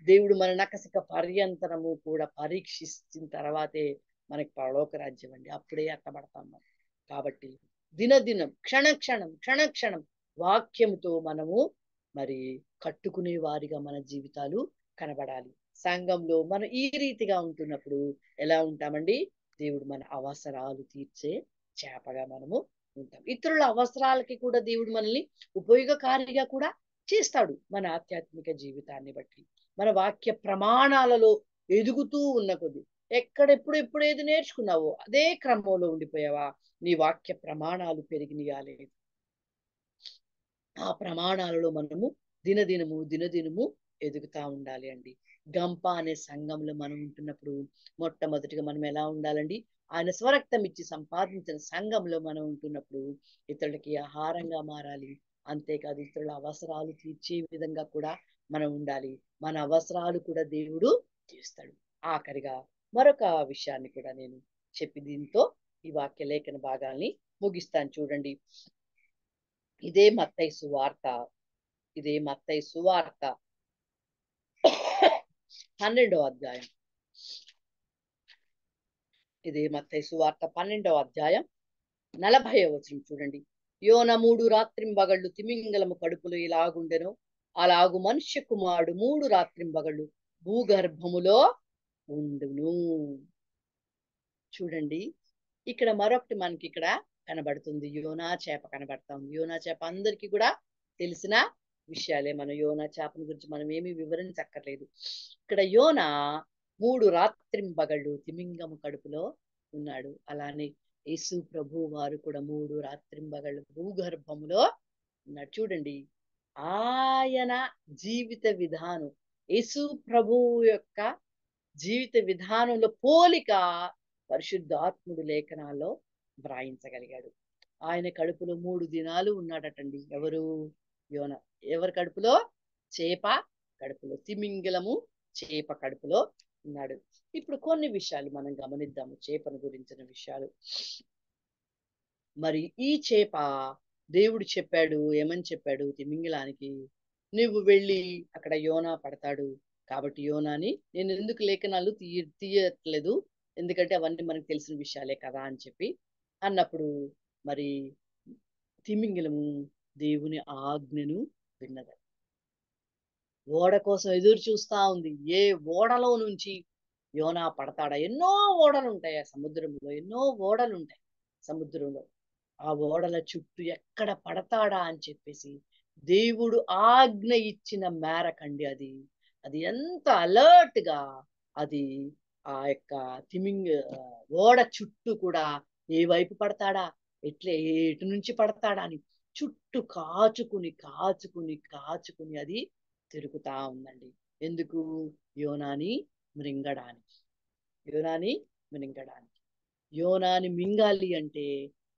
దేవుడు మన నకసిక పర్యంతరము కూడా పరీక్షించిన తర్వాతే మనకి పరలోక రాజ్యం అండి. అప్పుడే ఎత్తబడతాం మనం. కాబట్టి దినదినం, క్షణక్షణం వాక్యంతో మనము మరి కట్టుకునే వారిగా మన జీవితాలు కనబడాలి. సంఘంలో మనం ఈ రీతిగా ఉంటున్నప్పుడు ఎలా ఉంటామండి? దేవుడు మన అవసరాలు తీర్చే చేపగా మనము ఉంటాం. ఇతరుల అవసరాలకి కూడా దేవుడు మనల్ని ఉపయోగకారిగా కూడా చేస్తాడు. మన ఆధ్యాత్మిక జీవితాన్ని బట్టి, మన వాక్య ప్రమాణాలలో ఎదుగుతూ ఉన్న కొద్ది, ఎప్పుడు ఏది నేర్చుకున్నావో అదే క్రమంలో ఉండిపోయావా? నీ వాక్య ప్రమాణాలు పెరిగినయా లేదు? ఆ ప్రమాణాలలో మనము దినదినము ఎదుగుతా ఉండాలి అండి. గంప అనే సంఘంలో మనం ఉంటున్నప్పుడు మొట్టమొదటిగా మనం ఎలా ఉండాలండి? ఆయన స్వరక్తం ఇచ్చి సంపాదించిన సంఘంలో మనం ఉంటున్నప్పుడు ఇతరులకి ఆహారంగా మారాలి. అంతేకాదు ఇతరుల అవసరాలు తీర్చే విధంగా కూడా మనం ఉండాలి. మన అవసరాలు కూడా దేవుడు తీరుస్తాడు. ఆఖరిగా మరొక విషయాన్ని కూడా నేను చెప్పి దీంతో ఈ వాక్య లేఖన భాగాల్ని ముగిస్తాను. చూడండి, ఇదే మత్తయి సువార్త 12వ అధ్యాయం. ఇదే మత్తయి సువార్త 12వ అధ్యాయం 40వ వచనం చూడండి. యోన 3 రాత్రింబగళ్ళు తిమింగలము కడుపులో ఇలాగుండెను, అలాగు మనుష్య కుమారుడు 3 రాత్రింబగళ్ళు భూగర్భములో ఉండును. చూడండి, ఇక్కడ మరొకటి మనకి ఇక్కడ కనబడుతుంది. యోనా చేప కనబడతా ఉంది. యోనా చేప అందరికీ కూడా తెలిసిన విషయాలే. మన యోనా చేపను గురించి మనం ఏమీ వివరించక్కర్లేదు. ఇక్కడ యోనా 3 రాత్రింబగళ్ళు తిమింగము కడుపులో ఉన్నాడు. అలానే యేసు ప్రభు వారు కూడా 3 రాత్రింబగళ్ళు భూగర్భములో ఉన్నాడు. చూడండి, ఆయన జీవిత విధానం, యేసు ప్రభు యొక్క జీవిత విధానంలో పోలిక పరిశుద్ధాత్ముడు లేఖనాల్లో వ్రాయించగలిగాడు. ఆయన కడుపులో 3 దినాలు ఉన్నాడటండి. ఎవరు? యోన. ఎవరి కడుపులో? చేప కడుపులో. తిమింగలము చేప కడుపులో ఉన్నాడు. ఇప్పుడు కొన్ని విషయాలు మనం గమనిద్దాము, చేపను గురించిన విషయాలు. మరి ఈ చేప, దేవుడు చెప్పాడు, ఏమని చెప్పాడు తిమింగలానికి? నువ్వు వెళ్ళి అక్కడ యోనా పడతాడు కాబట్టి యోనాని నేను ఎందుకు లేఖనాలు తీయట్లేదు, ఎందుకంటే అవన్నీ మనకు తెలిసిన విషయాలే కదా అని చెప్పి అన్నప్పుడు, మరి తిమింగలము దేవుని ఆజ్ఞను విన్నది. ఓడ కోసం ఎదురు చూస్తా ఉంది. ఏ ఓడలో నుంచి యోనా పడతాడా? ఎన్నో ఓడలు ఉంటాయి ఆ సముద్రంలో, ఎన్నో ఓడలు ఉంటాయి సముద్రంలో. ఆ ఓడల చుట్టూ ఎక్కడ పడతాడా అని చెప్పేసి దేవుడు ఆజ్ఞ ఇచ్చిన మేరకండి అది ఎంత అలర్ట్ గా అది ఆ యొక్క ఓడ చుట్టూ కూడా ఏ వైపు పడతాడా, ఎటు నుంచి పడతాడా అని చుట్టూ కాచుకుని కాచుకుని కాచుకుని అది తిరుగుతా ఉందండి. ఎందుకు? యోనాని మృంగడానికి. యోనాని మృంగడానికి. యోనాని మింగాలి అంటే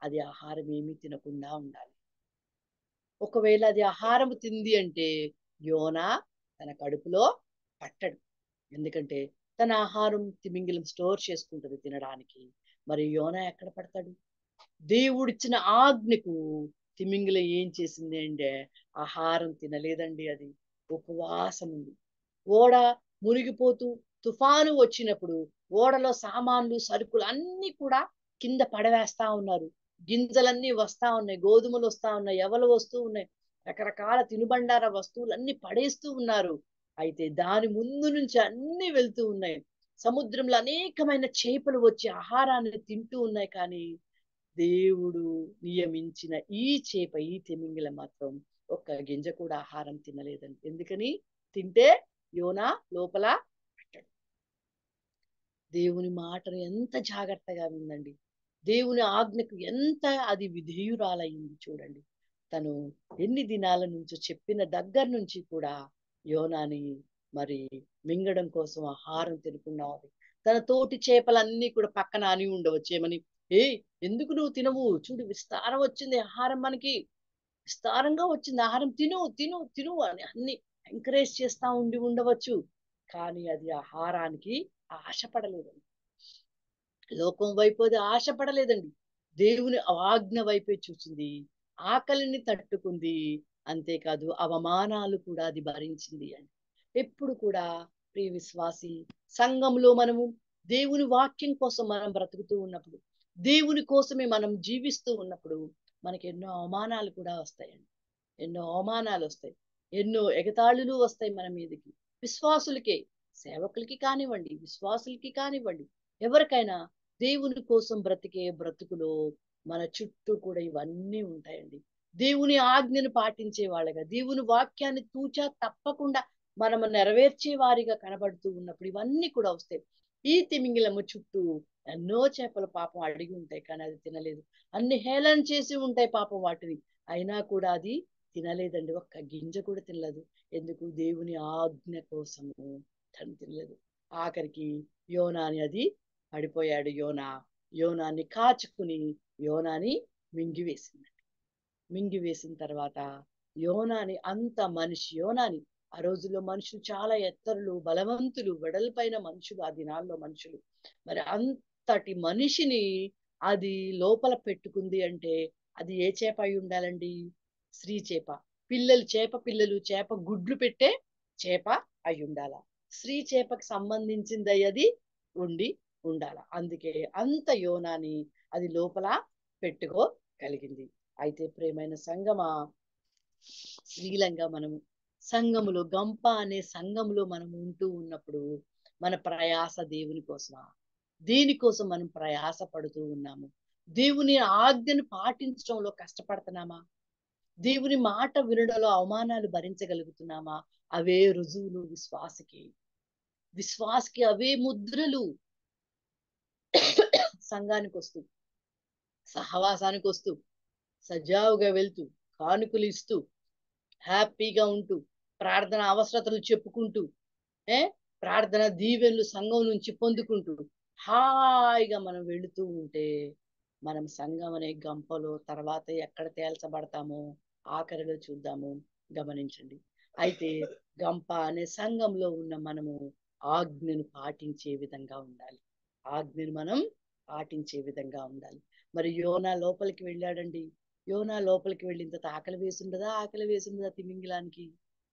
అది ఆహారం ఏమీ తినకుండా ఉండాలి. ఒకవేళ అది ఆహారం తింది అంటే యోనా తన కడుపులో పట్టడు. ఎందుకంటే తన ఆహారం తిమింగిలం స్టోర్ చేసుకుంటుంది తినడానికి. మరి యోనా ఎక్కడ పడతాడు? దేవుడిచ్చిన ఆజ్ఞకు తిమింగిలం ఏం చేసింది అంటే ఆహారం తినలేదండి. అది ఉపవాసం ఉంది. ఓడ మునిగిపోతూ తుఫాను వచ్చినప్పుడు ఓడలో సామాన్లు సరుకులు అన్ని కూడా కింద పడవేస్తా ఉన్నారు. గింజలన్నీ వస్తా ఉన్నాయి, గోధుమలు వస్తా ఉన్నాయి, ఎవలు వస్తూ ఉన్నాయి, రకరకాల తినుబండార వస్తువులు అన్ని పడేస్తూ ఉన్నారు. అయితే దాని ముందు నుంచి అన్ని వెళ్తూ ఉన్నాయి. సముద్రంలో అనేకమైన చేపలు వచ్చి ఆహారాన్ని తింటూ ఉన్నాయి. కానీ దేవుడు నియమించిన ఈ చేప, ఈ తిమింగలం మాత్రం ఒక్క గింజ కూడా ఆహారం తినలేదండి. ఎందుకని? తింటే యోనా లోపల పెట్టడు. దేవుని మాటను ఎంత జాగ్రత్తగా విందండి. దేవుని ఆజ్ఞకు ఎంత అది విధేయురాలయ్యింది. చూడండి, తను ఎన్ని దినాల నుంచో చెప్పిన దగ్గర నుంచి కూడా యోనాని మరి మింగడం కోసం ఆహారం తినకున్నది. తన తోటి చేపలన్నీ కూడా పక్కన అని ఉండవచ్చు ఏమని, ఎందుకు నువ్వు తినవు, చూడు విస్తారం వచ్చింది ఆహారం, మనకి విస్తారంగా వచ్చింది ఆహారం, తిను తిను తిను అని అన్ని ఎంకరేజ్ చేస్తా ఉండవచ్చు. కానీ అది ఆహారానికి ఆశపడలేదండి. లోకం వైపు అది ఆశపడలేదండి. దేవుని ఆజ్ఞ వైపే చూసింది. ఆకలిని తట్టుకుంది. అంతేకాదు అవమానాలు కూడా అది భరించింది అని. ఎప్పుడు కూడా ప్రియ విశ్వాసి, సంఘంలో మనము దేవుని వాక్యం కోసం మనం బ్రతుకుతూ ఉన్నప్పుడు, దేవుని కోసమే మనం జీవిస్తూ ఉన్నప్పుడు మనకి ఎన్నో అవమానాలు కూడా వస్తాయండి. ఎన్నో అవమానాలు వస్తాయి, ఎన్నో ఎగతాళులు వస్తాయి మన మీదకి. విశ్వాసులకే, సేవకులకి కానివ్వండి, విశ్వాసులకి కానివ్వండి, ఎవరికైనా దేవుని కోసం బ్రతికే బ్రతుకులో మన చుట్టూ కూడా ఇవన్నీ ఉంటాయండి. దేవుని ఆజ్ఞను పాటించే వాళ్ళగా, దేవుని వాక్యాన్ని తూచా తప్పకుండా మనము నెరవేర్చే వారిగా కనబడుతూ ఉన్నప్పుడు ఇవన్నీ కూడా వస్తాయి. ఈ తిమింగిలము చుట్టూ ఎన్నో చేపలు పాపం అడిగి ఉంటాయి, కానీ అది తినలేదు. అన్ని హేళన చేసి ఉంటాయి పాపం వాటిని, అయినా కూడా అది తినలేదండి. ఒక్క గింజ కూడా తినలేదు. ఎందుకు? దేవుని ఆజ్ఞ కోసము తను తినలేదు. ఆఖరికి యోనాని అది పడిపోయాడు. యోనాన్ని కాచుకుని యోనాని మింగివేసింది. మింగివేసిన తర్వాత యోనాని యోనాని ఆ రోజుల్లో మనుషులు చాలా ఎత్తరులు, బలవంతులు, వెడల్పైన మనుషులు, ఆ దినాల్లో మనుషులు. మరి అంతటి మనిషిని అది లోపల పెట్టుకుంది అంటే అది ఏ చేప అయి ఉండాలండి? స్త్రీ చేప. చేప గుడ్లు పెట్టే చేప అయి ఉండాల. స్త్రీ చేపకు సంబంధించింది అది ఉండాల. అందుకే అంత యోనాని అది లోపల పెట్టుకోగలిగింది. అయితే ప్రియమైన సంగమా, శ్రీలంగా మనము సంఘములో గంప అనే సంఘములో మనం ఉంటూ ఉన్నప్పుడు మన ప్రయాస దేవుని కోసమా? దేనికోసం మనం ప్రయాస పడుతూ ఉన్నాము? దేవుని ఆజ్ఞను పాటించడంలో కష్టపడుతున్నామా? దేవుని మాట వినడంలో అవమానాలు భరించగలుగుతున్నామా? అవే రుజువులు విశ్వాసకి అవే ముద్రలు. సంఘానికి వస్తూ, సహవాసానికి వస్తూ, సజావుగా వెళ్తూ, కానుకలు ఇస్తూ, హ్యాపీగా ఉంటూ, ప్రార్థన అవసరతలు చెప్పుకుంటూ, ప్రార్థన దీవెనలు సంఘం నుంచి పొందుకుంటూ హాయిగా మనం వెళుతూ ఉంటే మనం సంఘం అనే గంపలో తర్వాత ఎక్కడ తేల్చబడతామో ఆఖరిలో చూద్దాము. గమనించండి. అయితే గంప అనే సంఘంలో ఉన్న మనము ఆజ్ఞను పాటించే విధంగా ఉండాలి. ఆజ్ఞను మనం పాటించే విధంగా ఉండాలి. మరి యోనా లోపలికి వెళ్ళాడండి. యోనా లోపలికి వెళ్ళిన తర్వాత ఆకలి వేసుండదా తిమింగిలానికి?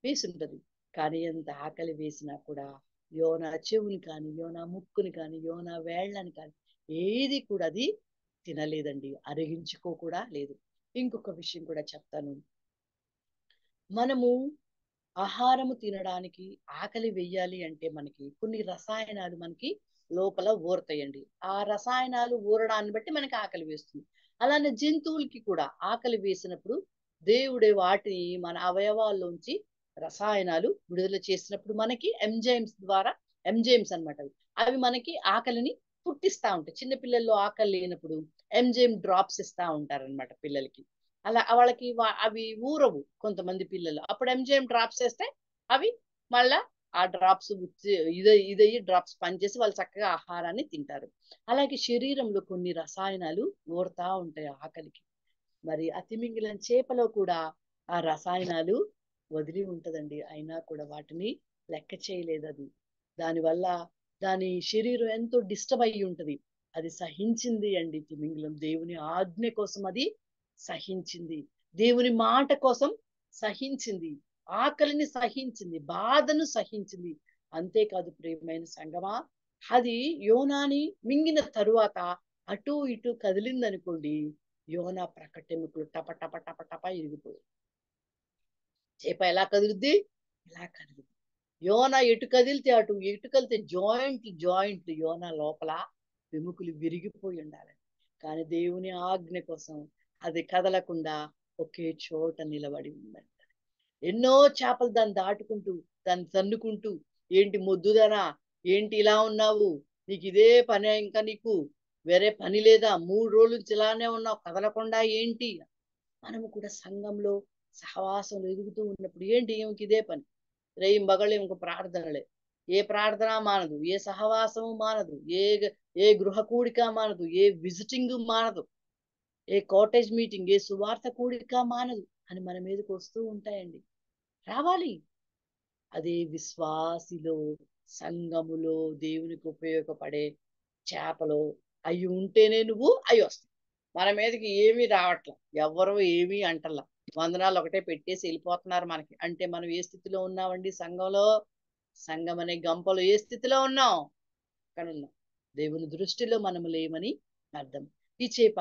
వేసుంటది. కానీ ఎంత ఆకలి వేసినా కూడా యోనా చెవుని కానీ, యోనా ముక్కుని కానీ, యోనా వేళ్ళని కానీ ఏది కూడా అది తినలేదండి. అరిగించుకో కూడా లేదు. ఇంకొక విషయం కూడా చెప్తాను. మనము ఆహారము తినడానికి ఆకలి వెయ్యాలి అంటే మనకి కొన్ని రసాయనాలు మనకి లోపల ఊరతాయండి. ఆ రసాయనాలు ఊరడాన్ని బట్టి మనకి ఆకలి వేస్తుంది. అలానే జంతువులకి కూడా ఆకలి వేసినప్పుడు దేవుడే వాటిని మన అవయవాల్లోంచి రసాయనాలు విడుదల చేసినప్పుడు మనకి ఎంజైమ్స్ అన్నమాట. అవి మనకి ఆకలిని పుట్టిస్తా ఉంటాయి. చిన్నపిల్లల్లో ఆకలి లేనప్పుడు ఎంజైమ్ డ్రాప్స్ ఇస్తా ఉంటారనమాట పిల్లలకి. అలా వాళ్ళకి అవి ఊరవు కొంతమంది పిల్లలు. అప్పుడు ఎంజైమ్ డ్రాప్స్ వేస్తే అవి మళ్ళా ఆ డ్రాప్స్ ఇదయ్యి డ్రాప్స్ పనిచేసి వాళ్ళు చక్కగా ఆహారాన్ని తింటారు. అలాగే శరీరంలో కొన్ని రసాయనాలు ఊరుతా ఉంటాయి ఆకలికి. మరి అతిమింగిలం చేపలో కూడా ఆ రసాయనాలు వదిలి ఉంటదండి. అయినా కూడా వాటిని లెక్క చేయలేదు అది. దానివల్ల దాని శరీరం ఎంతో డిస్టర్బ్ అయ్యి ఉంటది. అది సహించింది అండి తిమింగిలం. దేవుని ఆజ్ఞ కోసం అది సహించింది. దేవుని మాట కోసం సహించింది. ఆకలిని సహించింది, బాధను సహించింది. అంతేకాదు ప్రియమైన సంగమా, అది యోనాని మింగిన తరువాత అటు ఇటు కదిలిందనుకోండి, యోనా ప్రకటెముకలు టప టప టప టప ఇరిగిపోయి. చేప ఎలా కదులుద్ది? ఇలా కదులుద్ది. యోనా ఎటు కదిలితే అటు, ఎటు కదిలితే జాయింట్ యోనా లోపల వెముకలు విరిగిపోయి ఉండాలి. కానీ దేవుని ఆజ్ఞ కోసం అది కదలకుండా ఒకే చోట నిలబడి ఉందంట. ఎన్నో చేపలు దాన్ని దాటుకుంటూ, దాన్ని తన్నుకుంటూ, ఏంటి మొద్దుదనా, ఏంటి ఇలా ఉన్నావు, నీకు ఇదే పని, ఇంకా నీకు వేరే పని లేదా, 3 రోజుల నుంచి ఇలానే ఉన్నావు, కదలకుండా ఏంటి? మనము కూడా సంఘంలో సహవాసంలో ఎదుగుతూ ఉన్నప్పుడు ఏంటి ఏమికి ఇదే పని, రేయింబగళ్ళు ఇంక ప్రార్థనలే. ఏ ప్రార్థన మానదు, ఏ సహవాసము మానదు, ఏ గృహ కూడిక మానదు, ఏ విజిటింగ్ మానదు, ఏ కాటేజ్ మీటింగ్, ఏ సువార్త కూడిక మానదు అని మన మీదకి వస్తూ ఉంటాయండి. రావాలి. అదే విశ్వాసిలో, సంఘములో దేవునికి ఉపయోగపడే చేపలో అవి ఉంటేనే అవి వస్తాయి. మన మీదకి ఏమీ రావట్లా, ఎవరు ఏమీ అంటల్లా, వందనాలు ఒకటే పెట్టేసి వెళ్ళిపోతున్నారు మనకి. అంటే మనం ఏ స్థితిలో ఉన్నామండి? సంఘం అనే గంపలో ఏ స్థితిలో ఉన్నాం? అక్కడ ఉన్నాం. దేవుని దృష్టిలో మనము లేమని అర్థం. ఈ చేప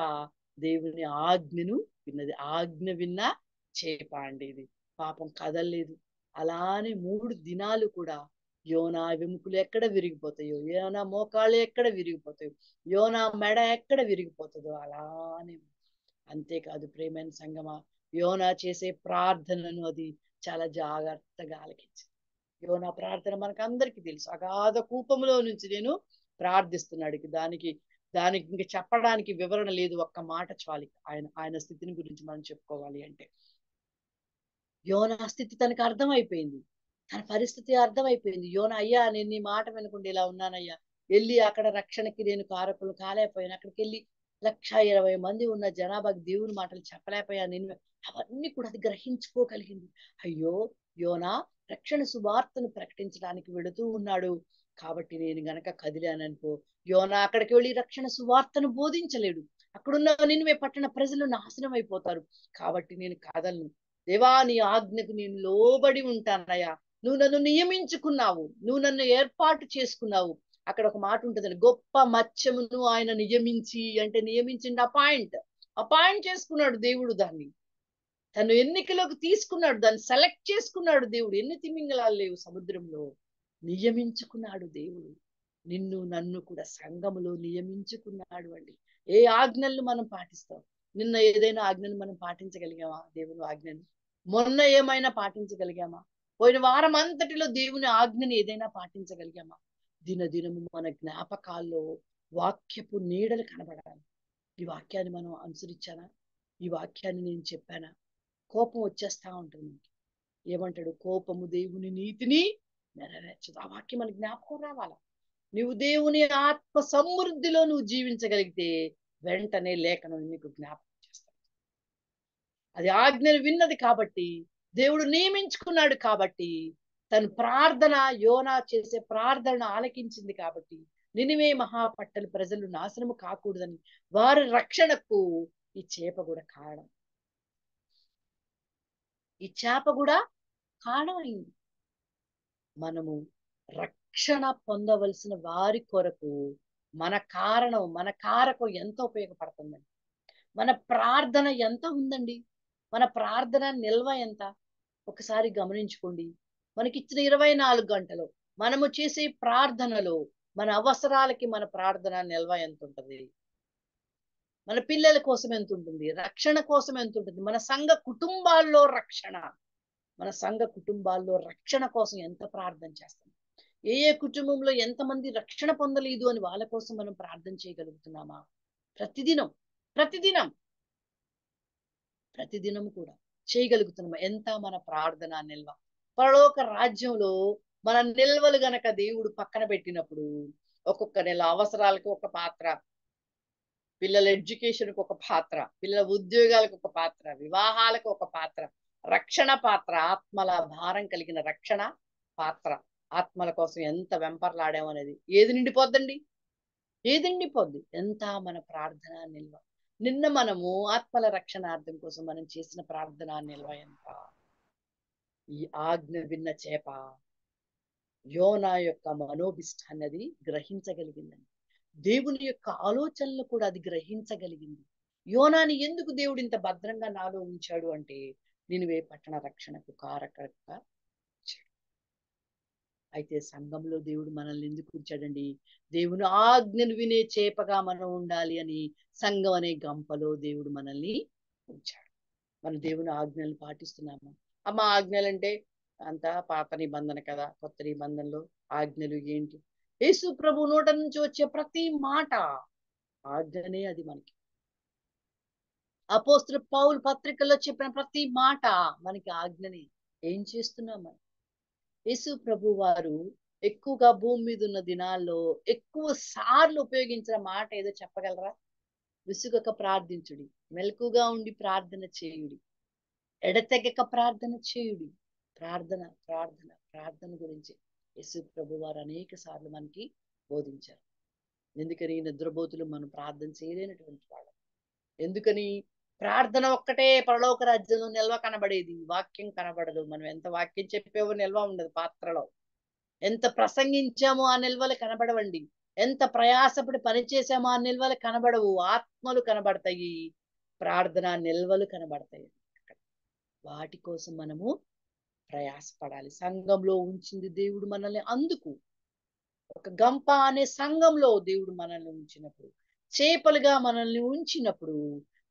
దేవుని ఆజ్ఞను విన్నది. ఆజ్ఞ విన్న చేప అండి ఇది. పాపం కదలలేదు. అలానే 3 దినాలు కూడా యోనా వెముకలు ఎక్కడ విరిగిపోతాయో, యోనా మోకాళ్ళు ఎక్కడ విరిగిపోతాయో, యోనా మెడ ఎక్కడ విరిగిపోతుందో అలానే. అంతేకాదు ప్రేమైన సంగమా, యోనా చేసే ప్రార్థనను అది చాలా జాగ్రత్తగా ఆలకించింది. యోనా ప్రార్థన మనకు అందరికీ తెలుసు. అగాధ కూపంలో నుంచి నేను ప్రార్థిస్తున్నాడు. దానికి ఇంక చెప్పడానికి వివరణ లేదు. ఒక్క మాట చాలు ఆయన స్థితిని గురించి మనం చెప్పుకోవాలి అంటే. యోనా స్థితి తనకు అర్థమైపోయింది, తన పరిస్థితి అర్థమైపోయింది. యోనా, అయ్యా నేను నీ మాట వినకుండా ఇలా ఉన్నానయ్యా, వెళ్ళి అక్కడ రక్షణకి నేను కారకులు కాలేకపోయాను, అక్కడికి వెళ్ళి 1,20,000 మంది ఉన్న జనాభాకి దేవుని మాటలు చెప్పలేకపోయా నేను. అవన్నీ కూడా అది గ్రహించుకోగలిగింది. అయ్యో, యోనా రక్షణ సువార్తను ప్రకటించడానికి వెళుతూ ఉన్నాడు కాబట్టి నేను గనక కదిలాననుకో, యోనా అక్కడికి వెళ్ళి రక్షణ సువార్తను బోధించలేడు. అక్కడున్న నినివే పట్టణ ప్రజలు నాశనం అయిపోతారు. కాబట్టి నేను కదలను. దేవా, నీ ఆజ్ఞకు నేను లోబడి ఉంటానయ్యా. నువ్వు నన్ను నియమించుకున్నావు, నువ్వు నన్ను ఏర్పాటు చేసుకున్నావు. అక్కడ ఒక మాట ఉంటుందండి, గొప్ప మత్స్యమును ఆయన నియమించి, అంటే నియమించింది, అపాయింట్. అపాయింట్ చేసుకున్నాడు దేవుడు దాన్ని. తను ఎన్నికలోకి తీసుకున్నాడు, దాన్ని సెలెక్ట్ చేసుకున్నాడు దేవుడు. ఎన్ని తిమింగలాలు లేవు సముద్రంలో, నియమించుకున్నాడు దేవుడు. నిన్ను నన్ను కూడా సంఘములో నియమించుకున్నాడు అండి. ఏ ఆజ్ఞలను మనం పాటిస్తాం? నిన్న ఏదైనా ఆజ్ఞను మనం పాటించగలిగామా? దేవుని ఆజ్ఞను మొన్న ఏమైనా పాటించగలిగామా? పోయిన వారం అంతటిలో దేవుని ఆజ్ఞని ఏదైనా పాటించగలిగామా? దినదినము మన జ్ఞాపకాల్లో వాక్యపు నీడలు కనబడాలి. ఈ వాక్యాన్ని మనం అనుసరించానా? ఈ వాక్యాన్ని నేను చెప్పానా? కోపం వచ్చేస్తా ఉంటుంది. ఏమంటాడు? కోపము దేవుని నీతిని నెరవేర్చదు. ఆ వాక్యం మన జ్ఞాపకం రావాలా? నువ్వు దేవుని ఆత్మ సమృద్ధిలో నువ్వు జీవించగలిగితే వెంటనే లేఖనం నీకు జ్ఞాపకం చేస్తాడు. అది ఆజ్ఞను విన్నది కాబట్టి, దేవుడు నియమించుకున్నాడు కాబట్టి, తన ప్రార్థన, యోనా చేసే ప్రార్థనను ఆలకించింది కాబట్టి, నినివే మహాపట్టణ ప్రజలు నాశనము కాకూడదని వారి రక్షణకు ఈ చేప కూడా కారణం. ఈ చేప కూడా కారణమైంది. మనము రక్షణ పొందవలసిన వారి కొరకు మన కారకం ఎంత ఉపయోగపడుతుందండి. మన ప్రార్థన ఎంత ఉందండి? మన ప్రార్థన నిల్వ ఎంత? ఒకసారి గమనించుకోండి. మనకిచ్చిన 24 గంటలు మనము చేసే ప్రార్థనలో మన అవసరాలకి మన ప్రార్థన నిల్వ ఎంత ఉంటుంది? మన పిల్లల కోసం ఎంత ఉంటుంది? రక్షణ కోసం ఎంత ఉంటుంది? మన సంఘ కుటుంబాల్లో రక్షణ కోసం ఎంత ప్రార్థన చేస్తాం? ఏ కుటుంబంలో ఎంతమంది రక్షణ పొందలేదు అని వాళ్ళ కోసం మనం ప్రార్థన చేయగలుగుతున్నామా? ప్రతిదినం కూడా చేయగలుగుతున్నామా? ఎంత మన ప్రార్థన నిల్వ? పరలోక రాజ్యంలో మన నిల్వలు గనక దేవుడు పక్కన పెట్టినప్పుడు ఒక్కొక్క నెల అవసరాలకు ఒక పాత్ర, పిల్లల ఎడ్యుకేషన్కి ఒక పాత్ర, పిల్లల ఉద్యోగాలకు ఒక పాత్ర, వివాహాలకు ఒక పాత్ర, రక్షణ పాత్ర, ఆత్మల భారం కలిగిన రక్షణ పాత్ర, ఆత్మల కోసం ఎంత వెంపర్లాడామనేది ఏది నిండిపోద్దండి? ఏది నిండిపోద్ది? ఎంత మన ప్రార్థన నిల్వ? నిన్న మనము ఆత్మల రక్షణార్థం కోసం మనం చేసిన ప్రార్థన నిల్వ ఎంత? ఈ ఆజ్ఞ విన్న చేప యోనా యొక్క మనోభిష్టాన్ని అది గ్రహించగలిగిందండి. దేవుని యొక్క ఆలోచనలు కూడా అది గ్రహించగలిగింది. యోనాని ఎందుకు దేవుడు ఇంత భద్రంగా నాలో ఉంచాడు అంటే, నినివే పట్టణ రక్షణకు కారకంగా. అయితే సంఘంలో దేవుడు మనల్ని ఎందుకు ఉంచాడండి? దేవుని ఆజ్ఞను వినే చేపగా మనం ఉండాలి అని సంఘం అనే గంపలో దేవుడు మనల్ని ఉంచాడు. మన దేవుని ఆజ్ఞలు పాటిస్తున్నాము. అమ్మ, ఆజ్ఞలు అంటే అంతా పాత నిబంధన కదా. కొత్త నిబంధనలో ఆజ్ఞలు ఏంటి? యేసు ప్రభు నోట నుంచి వచ్చే ప్రతి మాట ఆజ్ఞనే. అది మనకి అపోస్తలుడు పౌలు పత్రికల్లో చెప్పిన ప్రతి మాట మనకి ఆజ్ఞనే. ఏం చేస్తున్నాం మనం? యేసు ప్రభు వారు ఎక్కువగా భూమి మీద ఉన్న దినాల్లో ఎక్కువ సార్లు ఉపయోగించిన మాట ఏదో చెప్పగలరా? విసుగక ప్రార్థించుడి, మెలకుగా ఉండి ప్రార్థన చేయుడి, ఎడతెగక ప్రార్థన చేయుడి. ప్రార్థన గురించి యేసు ప్రభు వారు అనేక సార్లు మనకి బోధించారు. ఎందుకని? నిద్రపోతులు మనం ప్రార్థన చేయలేనటువంటి వాళ్ళం. ఎందుకని? ప్రార్థన ఒక్కటే పరలోక రాజ్యంలో నిల్వ కనబడేది, వాక్యం కనబడదు. మనం ఎంత వాక్యం చెప్పేవో నిల్వ ఉండదు పాత్రలో. ఎంత ప్రసంగించామో ఆ నిల్వలు కనబడవండి. ఎంత ప్రయాసపడి పనిచేసామో ఆ నిల్వలు కనబడవు. ఆత్మలు కనబడతాయి, ప్రార్థన నిల్వలు కనబడతాయి. వాటి కోసం మనము ప్రయాసపడాలి. సంఘంలో ఉంచింది దేవుడు మనల్ని. అందుకు ఒక గంప అనే సంఘంలో దేవుడు మనల్ని ఉంచినప్పుడు, చేపలుగా మనల్ని ఉంచినప్పుడు,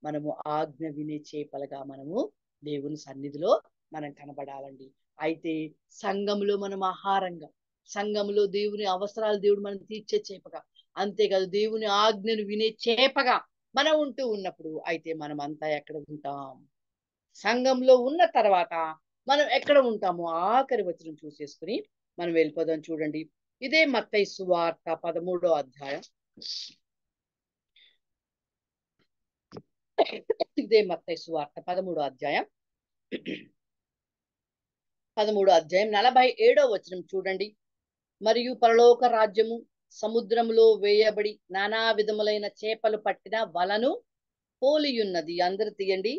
మనము ఆజ్ఞ వినే చేపలుగా మనము దేవుని సన్నిధిలో మనం కనబడాలండి. అయితే సంఘంలో మనం ఆహారంగా, సంఘంలో దేవుని అవసరాలు దేవుడు మనం తీర్చే చేపగా, అంతేకాదు దేవుని ఆజ్ఞను వినే చేపగా మనం ఉంటూ ఉన్నప్పుడు, అయితే మనం అంతా ఎక్కడ ఉంటాం? సంఘంలో ఉన్న తర్వాత మనం ఎక్కడ ఉంటామో ఆఖరి వచనం చూసేసుకుని మనం వెళ్ళిపోదాం. చూడండి, ఇదే మత్తయి సువార్త 13వ అధ్యాయం. ఇదే మత్తయి సువార్త 13వ అధ్యాయం 47వ వచనం చూడండి. మరియు పరలోక రాజ్యము సముద్రములో వేయబడి నానా విధములైన చేపలు పట్టిన వలను పోలియున్నది. అందరు తీయండి.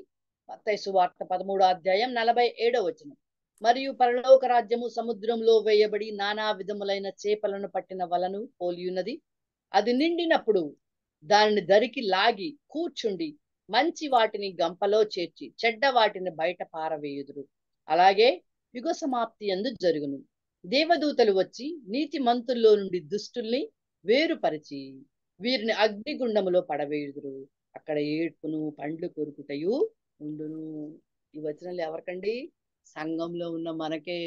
మత్తయి సువార్త 13వ అధ్యాయం 47వ వచనం. మరియు పరలోక రాజ్యము సముద్రంలో వేయబడి నానా విధములైన చేపలను పట్టిన వలను పోలియున్నది. అది నిండినప్పుడు దానిని దరికి లాగి కూర్చుండి మంచి వాటిని గంపలో చేర్చి చెడ్డ వాటిని బయట పారవేయుదురు. అలాగే యుగ సమాప్తి యందు జరుగును. దేవదూతలు వచ్చి నీతి మంతుల్లో నుండి దుష్టుల్ని వేరుపరిచి వీరిని అగ్నిగుండములో పడవేయుదురు. అక్కడ ఏడ్పును పండ్లు కొరుకుటయు ఉండును. ఈ వచనాలు ఎవరికండి? సంఘంలో ఉన్న మనకే.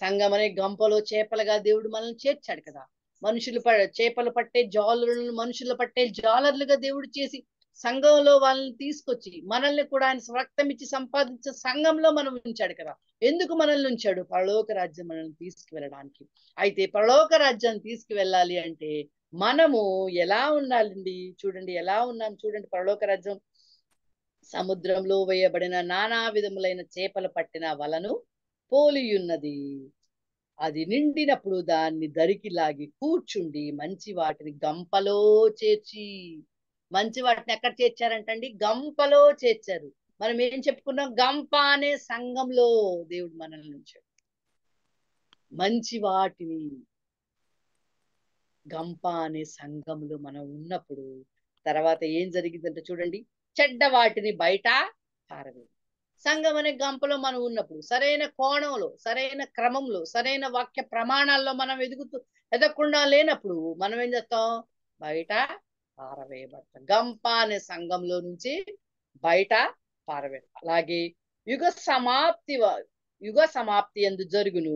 సంఘం అనే గంపలో చేపలుగా దేవుడు మనల్ని చేర్చాడు కదా. మనుషులు చేపలు పట్టే జాలరులను మనుషులు పట్టే జాలర్లుగా దేవుడు చేసి సంఘంలో వాళ్ళని తీసుకొచ్చి మనల్ని కూడా ఆయన రక్తం ఇచ్చి సంపాదించే సంఘంలో మనం ఉంచాడు కదా. ఎందుకు మనల్ని ఉంచాడు? పరలోక రాజ్యం మనల్ని తీసుకువెళ్ళడానికి. అయితే పరలోక రాజ్యాన్ని తీసుకువెళ్ళాలి అంటే మనము ఎలా ఉండాలండి? చూడండి ఎలా ఉన్నాం. చూడండి, పరలోక రాజ్యం సముద్రంలో వేయబడిన నానా విధములైన చేపలు పట్టిన వలను పోలియున్నది. అది నిండినప్పుడు దాన్ని దరికి లాగి కూర్చుండి మంచి వాటిని గంపలో చేర్చి. మంచి వాటిని ఎక్కడ చేర్చారంటండి? గంపలో చేర్చారు. మనం ఏం చెప్పుకున్నాం? గంప అనే సంఘంలో దేవుడు మనల్ని ఉంచాడు. మంచి వాటిని గంప అనే సంఘంలో మనం ఉన్నప్పుడు తర్వాత ఏం జరిగిందంటే చూడండి, చెడ్డ వాటిని బయట పారవేయు. సంఘం అనే గంపలో మనం ఉన్నప్పుడు సరైన కోణంలో, సరైన క్రమంలో, సరైన వాక్య ప్రమాణాల్లో మనం ఎదగకుండా లేనప్పుడు మనం ఏం చేస్తాం? బయట పారవేయబడతాం. గంప అనే సంఘంలో నుంచి బయట పారవేయడం. అలాగే యుగ సమాప్తి యందు జరుగును.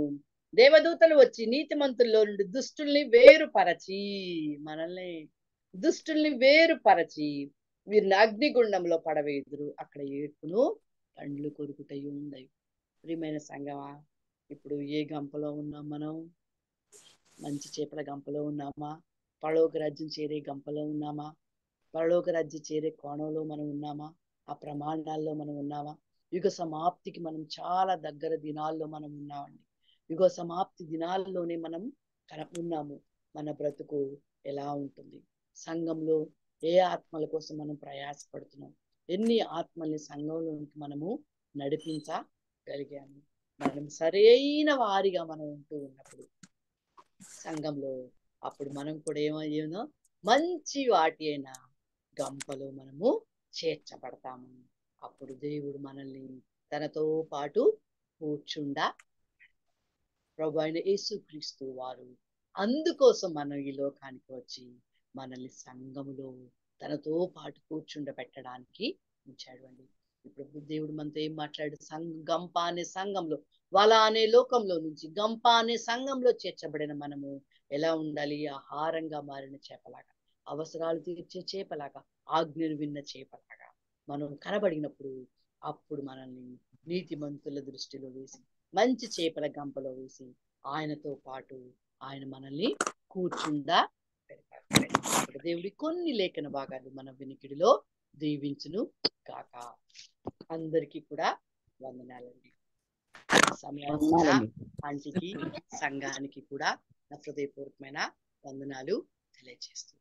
దేవదూతలు వచ్చి నీతిమంతుల్లో నుండి దుష్టుల్ని వేరుపరచి, మనల్ని దుష్టుల్ని వేరుపరచి వీరిని అగ్నిగుండంలో పడవేయుదురు. అక్కడ ఏడ్పును పండ్లు కొరుకుటయు ఉండయి. ప్రియమైన సంగమా, ఇప్పుడు ఏ గంపలో ఉన్నాం మనం? మంచి చేపల గంపలో ఉన్నామా? పరలోక రాజ్యం చేరే గంపలో ఉన్నామా? పరలోక రాజ్యం చేరే కోణంలో మనం ఉన్నామా? ఆ ప్రమాణాల్లో మనం ఉన్నామా? యుగ సమాప్తికి మనం చాలా దగ్గర దినాల్లో మనం ఉన్నామండి. యుగ సమాప్తి దినాల్లోనే మనం ఉన్నాము. మన బ్రతుకు ఎలా ఉంటుంది? సంఘంలో ఏ ఆత్మల కోసం మనం ప్రయాసపడుతున్నాం? ఎన్ని ఆత్మల్ని సంఘంలోనికి మనము నడిపించగలిగాము? మనం సరైన వారిగా మనం ఉంటూ ఉన్నప్పుడు సంఘంలో, అప్పుడు మనం కూడా ఏమో మంచి వాటి అయిన గంపలో మనము చేర్చబడతాము. అప్పుడు దేవుడు మనల్ని తనతో పాటు కూర్చుండ ప్రభు అయిన యేసుక్రీస్తు వారు అందుకోసం మనం ఈ లోకానికి వచ్చి మనల్ని సంఘములో తనతో పాటు కూర్చుండబెట్టడానికి ఉంచాడు అండి. ఇప్పుడు దేవుడు మనతో ఏం మాట్లాడు? గంప అనే సంఘంలో, వల అనే లోకంలో నుంచి గంప అనే సంఘంలో చేర్చబడిన మనము ఎలా ఉండాలి? ఆహారంగా మారిన చేపలాగా, అవసరాలు తీర్చే చేపలాగా, ఆజ్ఞలు విన్న చేపలాగా మనం కనబడినప్పుడు అప్పుడు మనల్ని నీతిమంతుల దృష్టిలో వేసి మంచి చేపల గంపలో వేసి ఆయనతో పాటు ఆయన మనల్ని కూర్చుండా పెడతాడు. దేవుడి కొన్ని లేఖన భాగాలు మన వినికిడిలో దీవించును కాక. అందరికీ కూడా వందనాలండి. సమయానికి ఆంటీకి, సంఘానికి కూడా నా హృదయపూర్వకమైన వందనాలు తెలియజేస్తున్నాను.